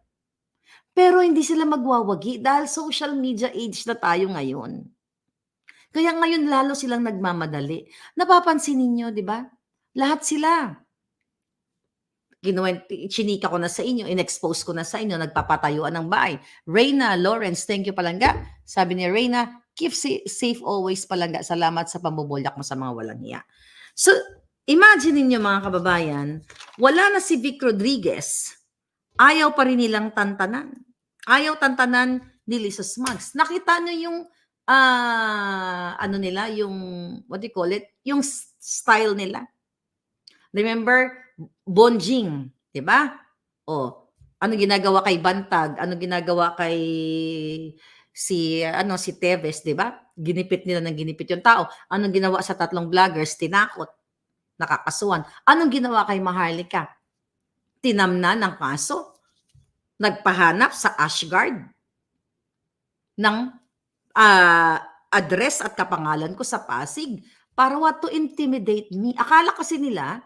S2: Pero hindi sila magwawagi dahil social media age na tayo ngayon. Kaya ngayon lalo silang nagmamadali. Napapansin ninyo, di ba? Lahat sila. Chinika ko na sa inyo, in-expose ko na sa inyo, nagpapatayuan ng bahay. Reyna Lawrence, thank you palangga. Sabi ni Reyna, keep safe always palangga. Salamat sa pambubulyak mo sa mga walang hiya. So, imagine niyo mga kababayan, wala na si Vic Rodriguez. Ayaw pa rin nilang tantanan. Ayaw tantanan ni Lisa Smugs. Nakita niyo yung nila, yung what do you call it? Yung style nila. Remember, Bonjing, di ba? Ano ginagawa kay Bantag? Ano ginagawa kay si Teves, di ba? Ginipit nila ng ginipit yung tao. Anong ginawa sa tatlong vloggers? Tinakot. Nakakasuhan. Anong ginawa kay Maharlika? Tinamnan ng kaso. Nagpahanap sa Ashguard ng address at kapangalan ko sa Pasig para to intimidate me. Akala kasi nila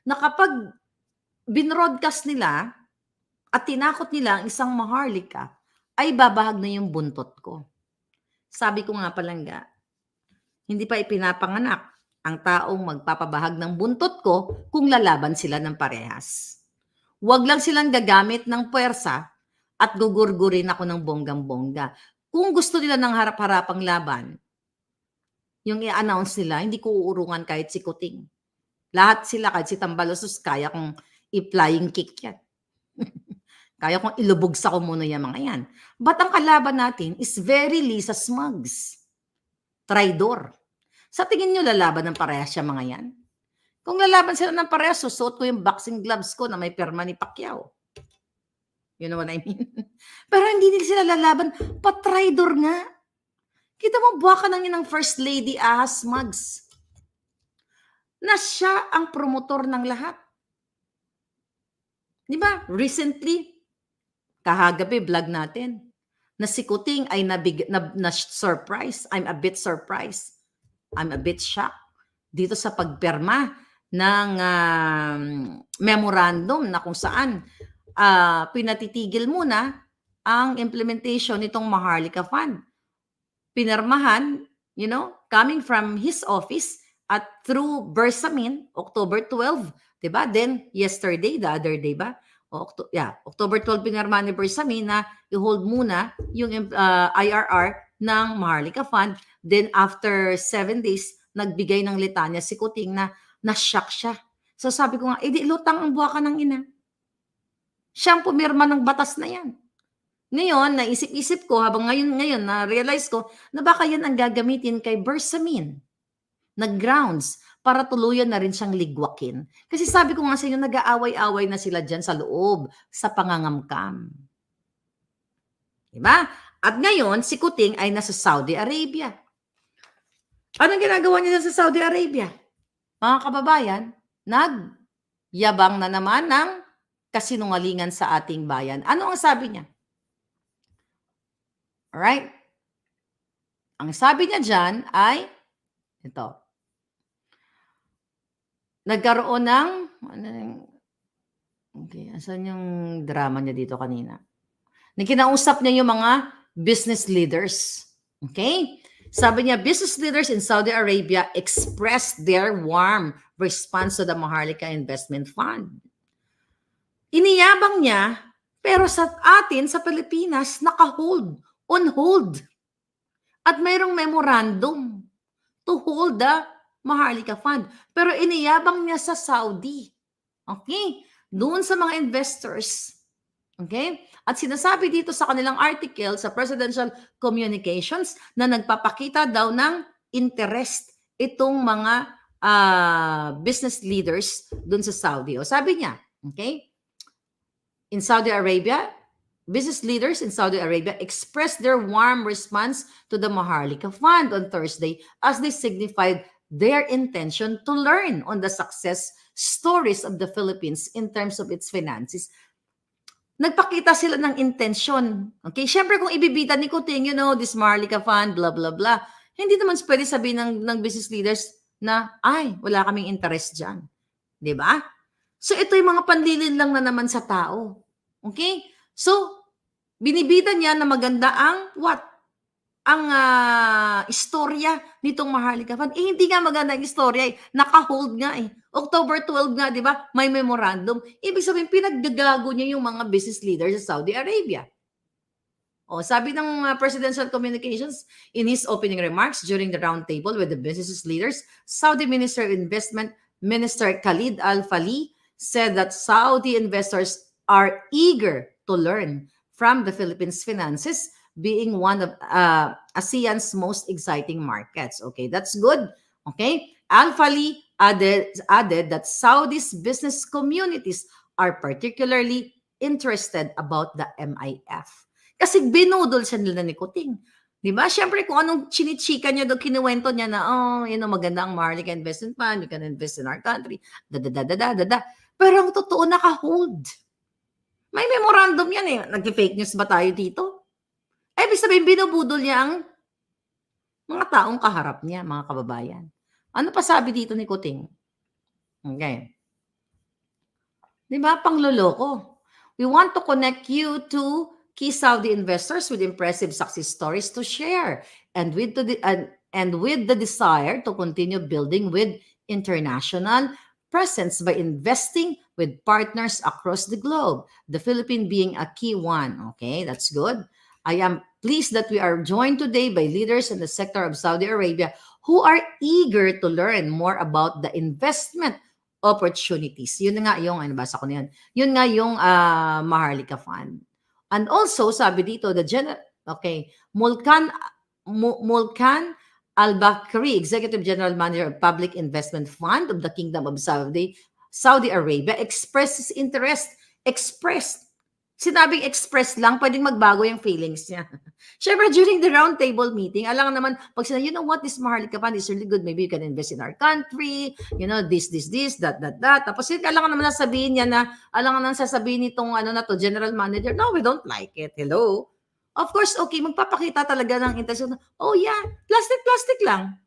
S2: na kapag binroadcast nila at tinakot nila ang isang Maharlika, ay babahag na yung buntot ko. Sabi ko nga palangga, hindi pa ipinapanganak ang taong magpapabahag ng buntot ko kung lalaban sila ng parehas. Huwag lang silang gagamit ng puwersa at gugurgurin ako ng bonggang-bongga. Kung gusto nila ng harap-harapang laban, yung i-announce nila, hindi ko uurungan kahit si Kuting. Lahat sila, kahit si Tambalosos, kaya kong i-flying kick yan. Kaya kong ilubog sa kumuno yung mga yan. But ang kalaban natin is very Lisa Smugs. Traidor. Sa tingin nyo, lalaban ng parehas siya mga yan? Kung lalaban sila ng parehas, susuot ko yung boxing gloves ko na may perma ni Pacquiao. You know what I mean? Pero hindi nila sila lalaban. Patraidor nga. Kita mo, buwaka ng inang First Lady Smugs. Na siya ang promotor ng lahat. Di ba? Recently, kahagabi, vlog natin, na si Kuting ay na-surprise. I'm a bit surprised. I'm a bit shocked. Dito sa pagperma ng memorandum na kung saan pinatitigil muna ang implementation nitong Maharlika Fund. Pinirmahan, coming from his office at through Bersamin, October 12, 'di ba? Then yesterday, the other day ba? October 12 pinirmahan ni Bersamin na i-hold muna yung IRR ng Maharlika Fund. Then after 7 days, nagbigay ng litanya si Kuting na na-shock siya. So sabi ko nga, di lutang ang buwaka ng ina. Siyang pumirma ng batas na yan. Ngayon, naisip-isip ko, habang ngayon na-realize ko na baka yan ang gagamitin kay Bersamin na grounds para tuluyan na rin siyang ligwakin. Kasi sabi ko nga sa inyo, nag-aaway-away na sila dyan sa loob, sa pangangamkam. Diba? At ngayon, si Kuting ay nasa Saudi Arabia. Anong ginagawa niya sa Saudi Arabia? Mga kababayan, nagyabang na naman ng kasinungalingan sa ating bayan. Ano ang sabi niya? Alright? Ang sabi niya dyan ay, ito, nagkaroon ng, okay, asan yung drama niya dito kanina? Kinausap niya yung mga business leaders. Okay? Sabi niya, business leaders in Saudi Arabia expressed their warm response to the Maharlika Investment Fund. Iniyabang niya, pero sa atin, sa Pilipinas, naka-hold, on hold. At mayroong memorandum to hold the Maharlika Fund. Pero iniyabang niya sa Saudi. Okay? Doon sa mga investors. Okay? At sinasabi dito sa kanilang article sa Presidential Communications na nagpapakita daw ng interest itong mga business leaders dun sa Saudi. O sabi niya, okay? In Saudi Arabia, business leaders in Saudi Arabia expressed their warm response to the Maharlika Fund on Thursday as they signified their intention to learn on the success stories of the Philippines in terms of its finances. Nagpakita sila ng intensyon. Okay? Siyempre, kung ibibida ni Kuting, this Maharlika Fund, blah, blah, blah, hindi naman pwede sabihin ng business leaders na, ay, wala kaming interest dyan. Diba? So, ito yung mga panlilin lang na naman sa tao. Okay? So, binibida niya na maganda ang what? Ang istorya nitong Maharlika Fund. Hindi nga maganda ang istorya. Naka-hold nga eh. October 12 nga, di ba? May memorandum. Ibig sabihin, pinaggagago niya yung mga business leaders sa Saudi Arabia. O, sabi ng Presidential Communications in his opening remarks during the roundtable with the business leaders, Saudi Minister of Investment, Minister Khalid Al-Falih, said that Saudi investors are eager to learn from the Philippines' finances, being one of ASEAN's most exciting markets. Okay, that's good. Okay, Al-Falih added that Saudi's business communities are particularly interested about the MIF. Kasi binudol siya nila ni Kuting. Di ba? Siyempre, kung anong chinichika niya doon, kinuwento niya na, maganda ang Maharlika Investment Fund, you can invest in our country, da. Pero ang totoo, naka-hold. May memorandum yan eh. Nag-fake news ba tayo dito? Ibig sabihin, binubudol niya ang mga taong kaharap niya, mga kababayan. Ano pa sabi dito ni Kuting? Okay. Di ba? Pangloloko. We want to connect you to key Saudi investors with impressive success stories to share and with the desire to continue building with international presence by investing with partners across the globe, the Philippines being a key one. Okay, that's good. I am pleased that we are joined today by leaders in the sector of Saudi Arabia who are eager to learn more about the investment opportunities. Yun nga yung, nabasa ko na yun. Yun nga yung Maharlika Fund. And also, sabi dito, Mulkan Al-Bakri, Executive General Manager of Public Investment Fund of the Kingdom of Saudi Arabia, expresses interest. Sinabing express lang, pwedeng magbago yung feelings niya. Siyempre, during the roundtable meeting, alam naman, pag sinabi, this Maharlika Fund is really good, maybe you can invest in our country, this, that. Tapos, alam naman sasabihin niya na, sasabihin nitong, General Manager, no, we don't like it. Hello? Of course, okay, magpapakita talaga ng intention. Oh yeah, plastic lang.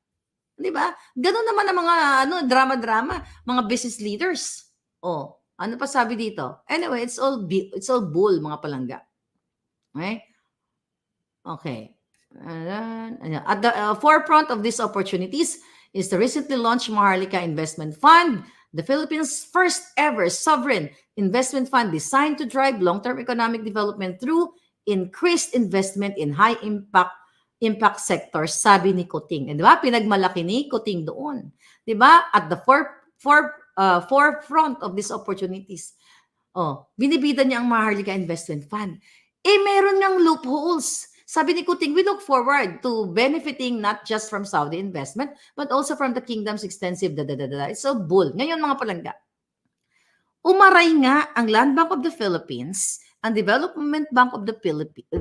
S2: Di ba? Ganun naman ang mga, drama-drama, mga business leaders. Oh, ano pa sabi dito? Anyway, it's all bull, mga palangga. Okay? Okay. At the forefront of these opportunities is the recently launched Maharlika Investment Fund, the Philippines' first ever sovereign investment fund designed to drive long-term economic development through increased investment in high impact sectors, sabi ni Kuting. Di ba? Pinagmalaki ni Kuting doon. Di ba? At the forefront of these opportunities. Binibida niya ang Maharlika Investment Fund. Meron niyang loopholes. Sabi ni Kuting, we look forward to benefiting not just from Saudi investment, but also from the kingdom's extensive It's a bull. Ngayon mga palangga, umaray nga ang Land Bank of the Philippines, ang Development Bank of the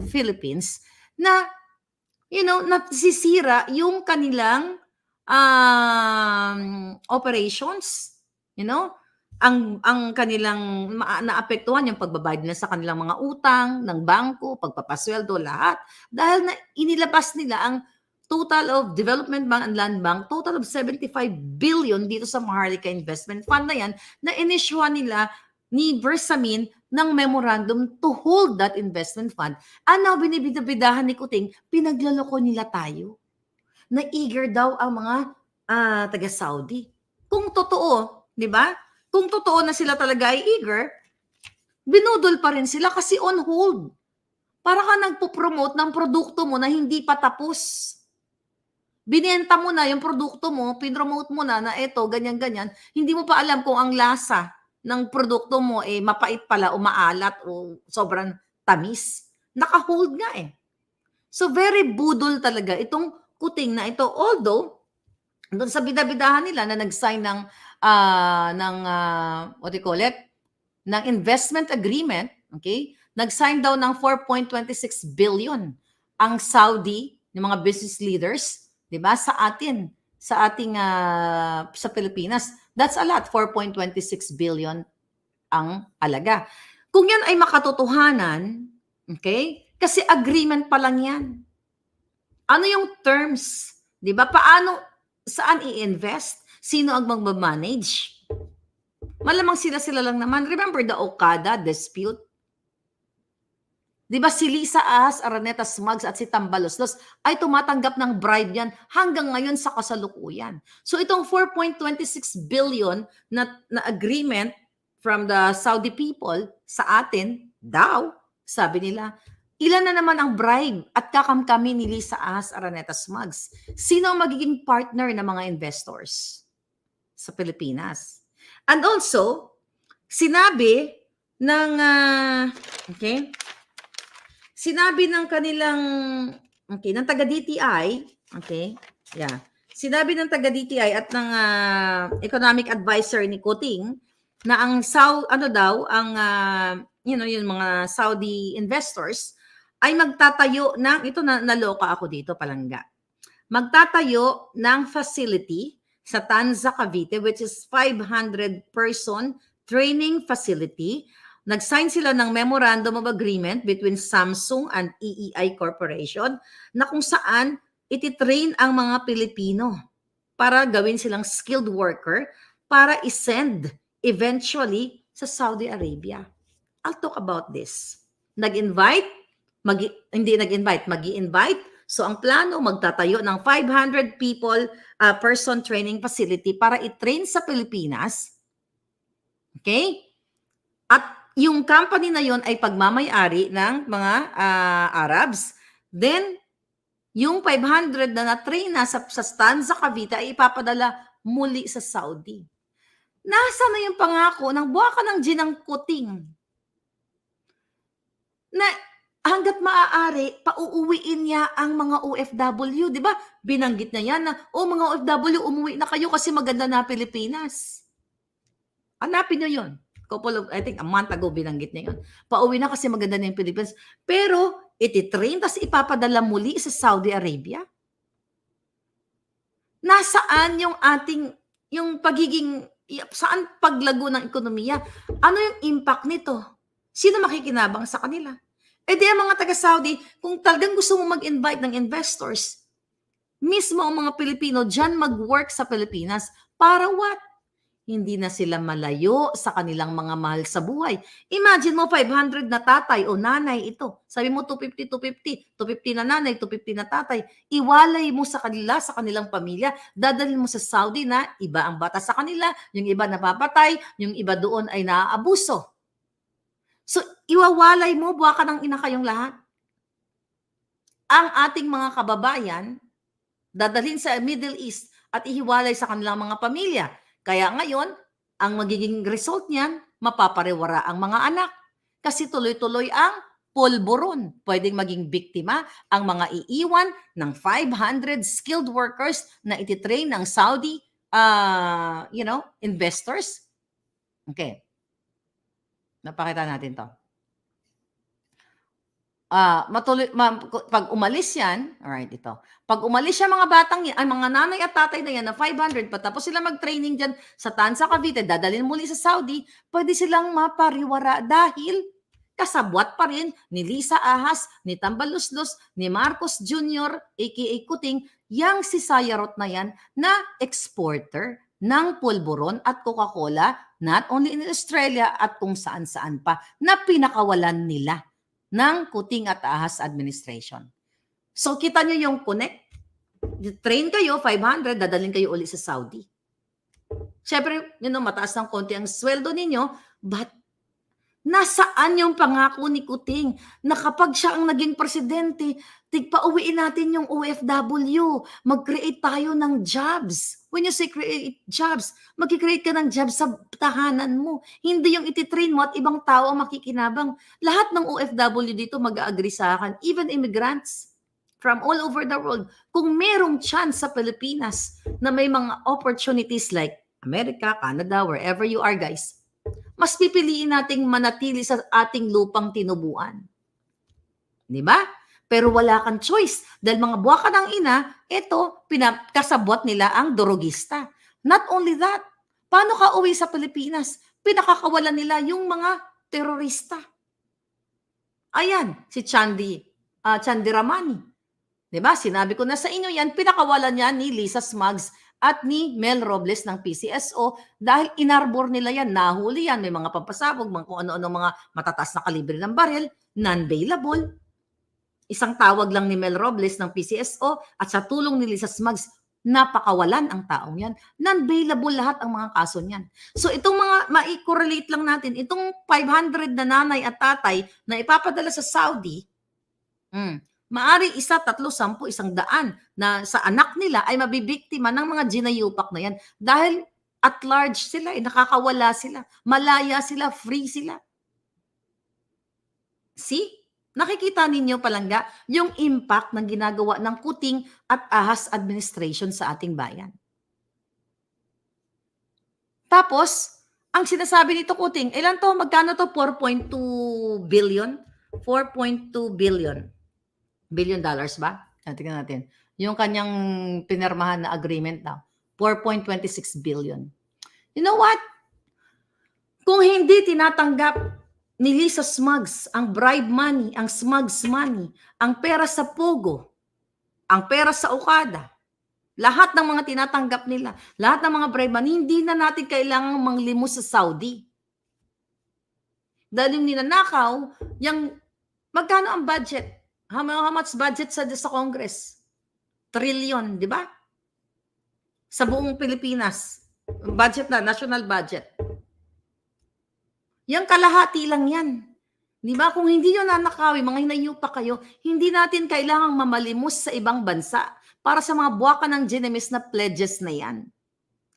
S2: Philippines, na, nasisira yung kanilang operations, ang kanilang naapektuhan yung pagbabayad nila sa kanilang mga utang ng bangko, pagpapasweldo, lahat. Dahil na inilabas nila ang total of Development Bank and Land Bank, total of 75 billion dito sa Maharlika Investment Fund na yan, na inisyuhan nila ni Bersamin ng memorandum to hold that investment fund. Ano binibidabidahan ni Kuting, pinaglaloko nila tayo. Na eager daw ang mga taga-Saudi. Kung totoo, di ba? Kung totoo na sila talaga ay eager, binudol pa rin sila kasi on hold. Para ka nagpo-promote ng produkto mo na hindi pa tapos. Binenta mo na yung produkto mo, pinromote mo na eto, ganyan-ganyan. Hindi mo pa alam kung ang lasa ng produkto mo mapait pala o maalat o sobrang tamis. Naka-hold nga eh. So very budol talaga itong Kuting na ito. Although, doon sa bidabidahan nila na nag-sign ng what do you call it? Ng investment agreement, okay? Nag-sign daw ng 4.26 billion ang Saudi, ng mga business leaders, 'di ba? Sa ating sa Pilipinas. That's a lot, 4.26 billion ang alaga. Kung yan ay makatotohanan, okay? Kasi agreement pa lang 'yan. Ano yung terms? 'Di ba? Saan i-invest? Sino ang magmamanage? Malamang sila lang naman. Remember the Okada dispute? Di ba si Lisa As, Araneta Smugs at si Tambaloslos ay tumatanggap ng bribe yan hanggang ngayon sa kasalukuyan. So itong 4.26 billion na agreement from the Saudi people sa atin daw, sabi nila, ilan na naman ang bribe at kakamkami ni Lisa As, Araneta Smugs? Sino ang magiging partner ng mga investors sa Pilipinas? And also, sinabi ng kanilang ng taga-DTI, sinabi ng taga-DTI at ng economic advisor ni Kuting na ang yung mga Saudi investors ay magtatayo ng, ito naloka ako dito palangga, magtatayo ng facility sa Tanza, Cavite, which is 500-person training facility. Nag-sign sila ng Memorandum of Agreement between Samsung and EEI Corporation na kung saan ititrain ang mga Pilipino para gawin silang skilled worker para isend eventually sa Saudi Arabia. I'll talk about this. Mag-i-invite. So ang plano, magtatayo ng 500 person training facility para i-train sa Pilipinas. Okay? At yung company na yon ay pagmamay-ari ng mga Arabs. Then, yung 500 na na-train na sa Tanza, Cavite ay ipapadala muli sa Saudi. Nasa na yung pangako ng buwaka ng ginang Kuting na hanggat maaari, pauuwiin niya ang mga OFW. Di ba? Binanggit na yan na, mga OFW, umuwi na kayo kasi maganda na Pilipinas. Hanapin nyo yun. I think a month ago binanggit niya yun. Pauwi na kasi maganda na yung Pilipinas. Pero, ititrain, tas ipapadala muli sa Saudi Arabia? Nasaan yung saan paglago ng ekonomiya? Ano yung impact nito? Sino makikinabang sa kanila? Di ang mga taga-Saudi, kung talagang gusto mo mag-invite ng investors, mismo ang mga Pilipino dyan mag-work sa Pilipinas, para what? hindi na sila malayo sa kanilang mga mahal sa buhay. Imagine mo 500 na tatay o nanay ito. Sabi mo 250, 250, 250 na nanay, 250 na tatay. Iwalay mo sa kanila, sa kanilang pamilya. Dadalhin mo sa Saudi na iba ang batas sa kanila, yung iba napapatay, yung iba doon ay naaabuso. So, iwawalay mo, buwa ka ng ina kayong lahat. Ang ating mga kababayan, dadalhin sa Middle East at ihiwalay sa kanilang mga pamilya. Kaya ngayon, ang magiging result niyan, mapapariwara ang mga anak. Kasi tuloy-tuloy ang pulburon. Pwedeng maging biktima ang mga iiwan ng 500 skilled workers na ititrain ng Saudi investors. Okay. Napakita natin to. Pag umalis yan, alright, ito. Pag umalis yan mga batang yan, ang mga nanay at tatay na yan na 500, patapos sila mag-training dyan sa Tansa, Cavite, dadalhin muli sa Saudi, pwede silang mapariwara dahil kasabwat pa rin ni Lisa Ahas, ni Tambaluslos, ni Marcos Jr., aka Kuting, yang si Sayarot na yan na exporter ng pulburon at Coca-Cola, not only in Australia at kung saan-saan pa, na pinakawalan nila ng Kuting at Ahas administration. So, kita nyo yung connect. Train kayo, 500, dadalhin kayo ulit sa Saudi. Siyempre, mataas ng konti ang sweldo ninyo, but nasaan yung pangako ni Kuting na kapag siya ang naging presidente, tigpa-uwiin natin yung OFW, mag-create tayo ng jobs. When you say create jobs, mag-create ka ng jobs sa tahanan mo. Hindi yung ititrain mo at ibang tao ang makikinabang. Lahat ng OFW dito mag-agree sa akin, even immigrants from all over the world. Kung merong chance sa Pilipinas na may mga opportunities like America, Canada, wherever you are guys, mas pipiliin nating manatili sa ating lupang tinubuan. Di ba? Pero wala kang choice. Dahil mga buwaka ng ina, ito, kasabot nila ang durugista. Not only that, paano ka uwi sa Pilipinas? Pinakakawalan nila yung mga terorista. Ayan, si Chandi Ramani. Di ba? Sinabi ko na sa inyo yan, pinakawalan niya ni Lisa Smugs at ni Mel Robles ng PCSO dahil inarbor nila yan, nahuli yan, may mga pampasabog, kung ano-ano mga matataas na kalibre ng baril, non-bailable. Isang tawag lang ni Mel Robles ng PCSO at sa tulong ni Lisa Smugs, napakawalan ang taong yan. Non-bailable lahat ang mga kaso niyan. So itong mga, ma-correlate lang natin, itong 500 na nanay at tatay na ipapadala sa Saudi, maari 1, 3, 10, 100 na sa anak nila ay mabibiktima ng mga ginayupak na yan. Dahil at large sila, nakakawala sila, malaya sila, free sila. See? Nakikita ninyo palangga yung impact ng ginagawa ng Kuting at Ahas administration sa ating bayan. Tapos, ang sinasabi nito Kuting, ilan to? Magkano to? 4.2 billion? 4.2 billion. Billion dollars ba? Tingnan natin. Yung kanyang pinirmahan na agreement daw. 4.26 billion. You know what? Kung hindi tinatanggap ni Lisa Smugs ang bribe money, ang Smugs money, ang pera sa Pogo, ang pera sa Okada, lahat ng mga tinatanggap nila, lahat ng mga bribe money, hindi na natin kailangang manglimos sa Saudi. Dahil yung ninanakaw, yung magkano ang budget? How much budget sa Congress? Trillion, di ba? Sa buong Pilipinas. Budget na, national budget. Yang kalahati lang yan. Di ba? Kung hindi nyo nanakawi, mga hinayupa kayo, hindi natin kailangang mamalimos sa ibang bansa para sa mga buwaka ng ginemis na pledges na yan.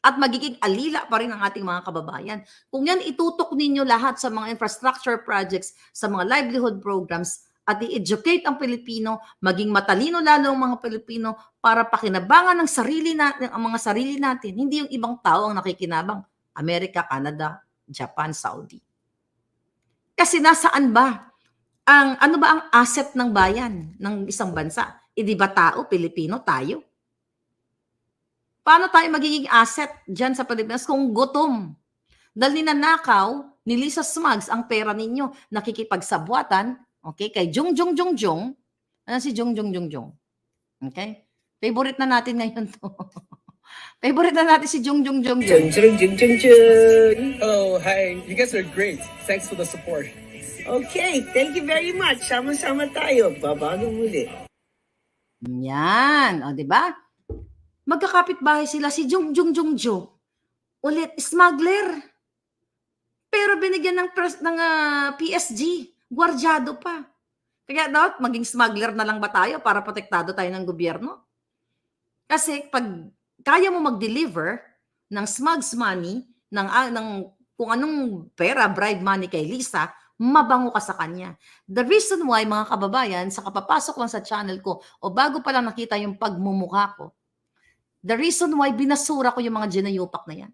S2: At magiging alila pa rin ang ating mga kababayan. Kung yan itutok ninyo lahat sa mga infrastructure projects, sa mga livelihood programs, at i-educate ang Pilipino, maging matalino lalo ang mga Pilipino para pakinabangan ng sarili natin, ang mga sarili natin, hindi yung ibang tao ang nakikinabang. Amerika, Canada, Japan, Saudi. Kasi nasaan ba ano ba ang asset ng bayan ng isang bansa? Di ba tao, Pilipino, tayo? Paano tayo magiging asset dyan sa Pilipinas kung gutom? Dahil ninanakaw ni Lisa Smugs ang pera ninyo, nakikipagsabwatan, okay, kay Jung. Ano si Jung? Okay? Favorite na natin ngayon to. Favorite na natin si Jung Jung Jung
S5: Jung
S2: Jung.
S5: jung jung jung jung.
S4: Hello, hi. You guys are great. Thanks for the support.
S5: Okay, thank you very much. Sama-sama tayo. Babago muli.
S2: Yan, o, di ba? Magkakapit-bahay sila si Jung Jung Jung Jung. Ulit, smuggler. Pero binigyan ng PSG. Gwardyado pa. Kaya dapat maging smuggler na lang ba tayo para protektado tayo ng gobyerno? Kasi pag kaya mo mag-deliver ng smugs money, ng kung anong pera, bribe money kay Lisa, mabango ka sa kanya. The reason why, mga kababayan, sa kapapasok lang sa channel ko, o bago pa lang nakita yung pagmumukha ko, the reason why binasura ko yung mga ginayupak na yan.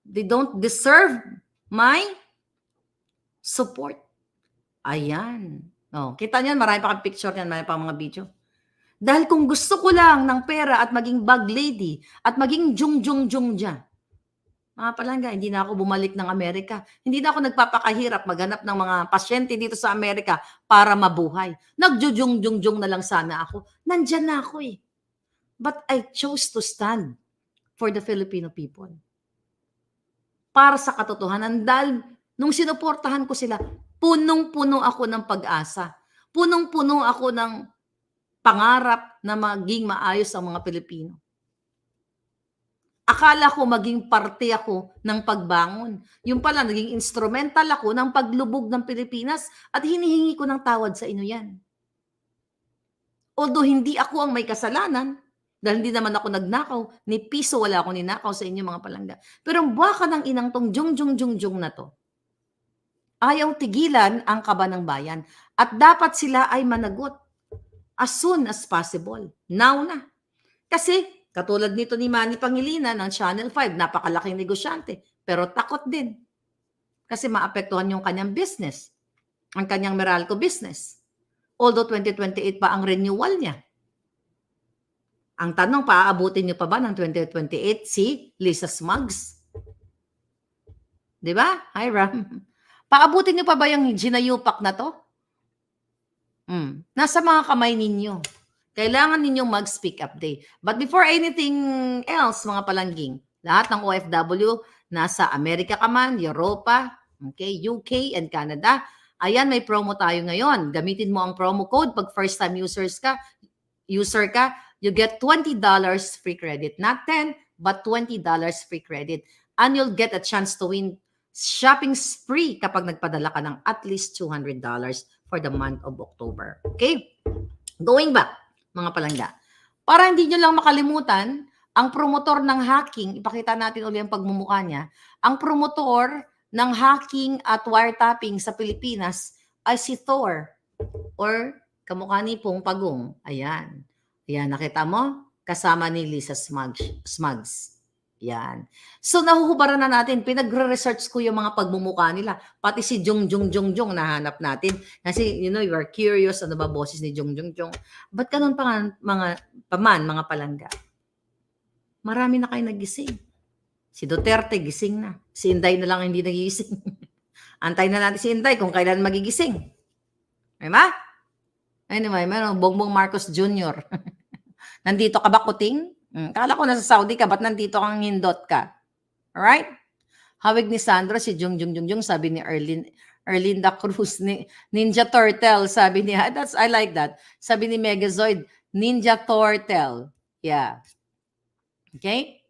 S2: They don't deserve my support. Ayan. Oh, kita niyan, marami pa kang picture niyan, marami pa mga video. Dahil kung gusto ko lang ng pera at maging bag lady at maging jung-jung-jung dyan, mga palangga, hindi na ako bumalik ng Amerika. Hindi na ako nagpapakahirap maghanap ng mga pasyente dito sa Amerika para mabuhay. Nagjujung-jung-jung na lang sana ako. Nandyan na ako eh. But I chose to stand for the Filipino people. Para sa katotohanan. Dahil nung sinuportahan ko sila, punong-puno ako ng pag-asa. Punong-puno ako ng pangarap na maging maayos ang mga Pilipino. Akala ko maging parte ako ng pagbangon. Yung pala, naging instrumental ako ng paglubog ng Pilipinas at hinihingi ko ng tawad sa inyo yan. Although hindi ako ang may kasalanan, dahil hindi naman ako nagnakaw, ni piso wala ako ninakaw sa inyo mga palangga. Pero ang baka ng inang tong jung-jung-jung-jung na to, ayaw tigilan ang kaba ng bayan. At dapat sila ay managot as soon as possible. Now na. Kasi, katulad nito ni Manny Pangilinan ng Channel 5, napakalaking negosyante, pero takot din. Kasi maapektuhan yung kanyang business, ang kanyang Meralco business. Although 2028 pa ang renewal niya. Ang tanong, paaabutin niyo pa ba ng 2028 si Lisa Smugs? Di ba? Hi, Ram. Paabutin niyo pa ba yung ginayupak na to? Nasa mga kamay ninyo. Kailangan ninyong mag-speak up day. But before anything else, mga palangging, lahat ng OFW, nasa Amerika ka man, Europa, okay, UK, and Canada, ayan, may promo tayo ngayon. Gamitin mo ang promo code. Pag first-time user ka, you get $20 free credit. Not 10, but $20 free credit. And you'll get a chance to win shopping spree kapag nagpadala ka ng at least $200 for the month of October. Okay? Going back, mga palangga. Para hindi nyo lang makalimutan, ang promotor ng hacking, ipakita natin ulit ang pagmumukha niya, ang promotor ng hacking at wiretapping sa Pilipinas ay si Thor or kamukha ni Pong Pagong. Ayan. Ayan, nakita mo? Kasama ni Lisa Smugs. Yan. So, nahuhubaran na natin. Pinagre-research ko yung mga pagmumukha nila. Pati si Jung Jung Jung Jung nahanap natin. Kasi, you know, you are curious. Ano ba boses ni Jung Jung Jung? Ba't ganun pa mga palangga? Marami na kayo nagising. Si Duterte, gising na. Si Inday na lang hindi nagigising. Antay na natin si Inday kung kailan magigising. May ba? Anyway, meron Bongbong Marcos Jr. Nandito ka ba, Kuting? Kala ko nasa Saudi ka, ba't nandito kang hindot ka? Alright? Hawig ni Sandro, si Jung Jung Jung Jung, sabi ni Erlinda Cruz, Ninja Turtle, sabi niya, I like that. Sabi ni Megazoid, Ninja Turtle. Yeah. Okay?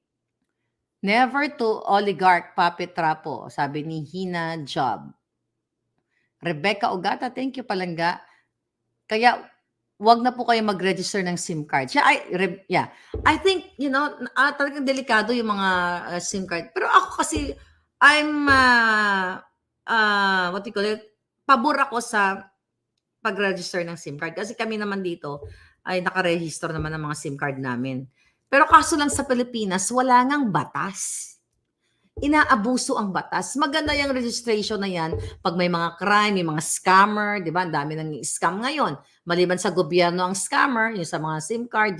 S2: Never to oligarch, Papi Trapo, sabi ni Hina Job. Rebecca Ogata, thank you palangga. Kaya, wag na po kayo mag-register ng SIM card. I think, you know, talagang delikado yung mga SIM card. Pero ako kasi, I'm, what you call it, pabor ako sa pag-register ng SIM card. Kasi kami naman dito ay nakaregister naman ng mga SIM card namin. Pero kaso lang sa Pilipinas, wala ngang batas. Inaabuso ang batas. Maganda yung registration na yan pag may mga crime, may mga scammer, di ba? Ang dami nang scam ngayon. Maliban sa gobyerno ang scammer, yung sa mga SIM card,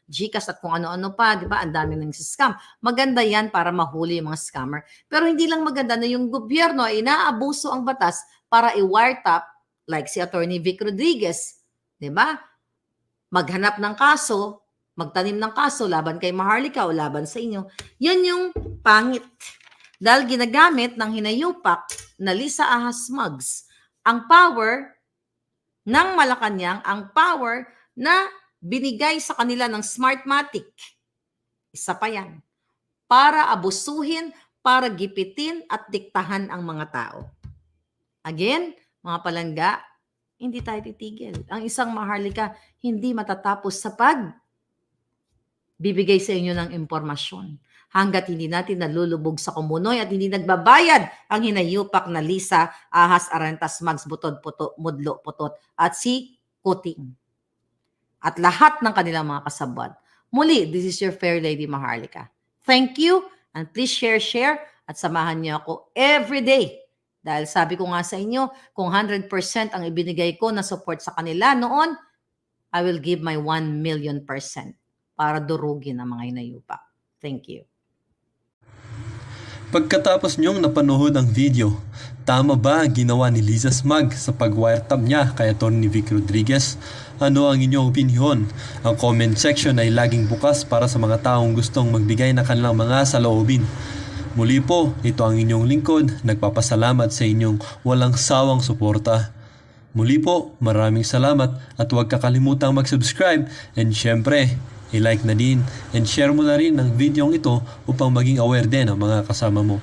S2: GCash at kung ano-ano pa, di ba? Ang dami nang scam. Maganda yan para mahuli yung mga scammer. Pero hindi lang maganda na yung gobyerno ay inaabuso ang batas para i-wiretap, like si Attorney Vic Rodriguez, di ba? Maghanap ng kaso, magtanim ng kaso laban kay Maharlika o laban sa inyo, yan yung pangit. Dahil ginagamit ng hinayupak na Lisa Ahas Mugs ang power ng Malacanang, ang power na binigay sa kanila ng Smartmatic. Isa pa yan. Para abusuhin, para gipitin at diktahan ang mga tao. Again, mga palangga, hindi tayo titigil. Ang isang Maharlika hindi matatapos sa bibigay sa inyo ng impormasyon. Hanggat hindi natin nalulubog sa kumunoy at hindi nagbabayad ang hinayupak na Lisa Ahas Arantas Mags Butod Puto, Mudlo Putot at si Kuting. At lahat ng kanilang mga kasabwat. Muli, this is your Fair Lady Maharlika. Thank you and please share at samahan niyo ako every day. Dahil sabi ko nga sa inyo, kung 100% ang ibinigay ko na support sa kanila noon, I will give my 1,000,000% para durugin ang mga hinayupak. Thank you.
S1: Pagkatapos nyong napanood ang video, tama ba ang ginawa ni Liza Smug sa pag-wiretap niya kay Atty. Vic Rodriguez? Ano ang inyong opinion? Ang comment section ay laging bukas para sa mga taong gustong magbigay ng kanilang mga saloobin. Muli po, ito ang inyong lingkod, nagpapasalamat sa inyong walang sawang suporta. Muli po, maraming salamat at huwag kakalimutang mag-subscribe and syempre, i-like na din and share mo na rin ang video ito upang maging aware din ang mga kasama mo.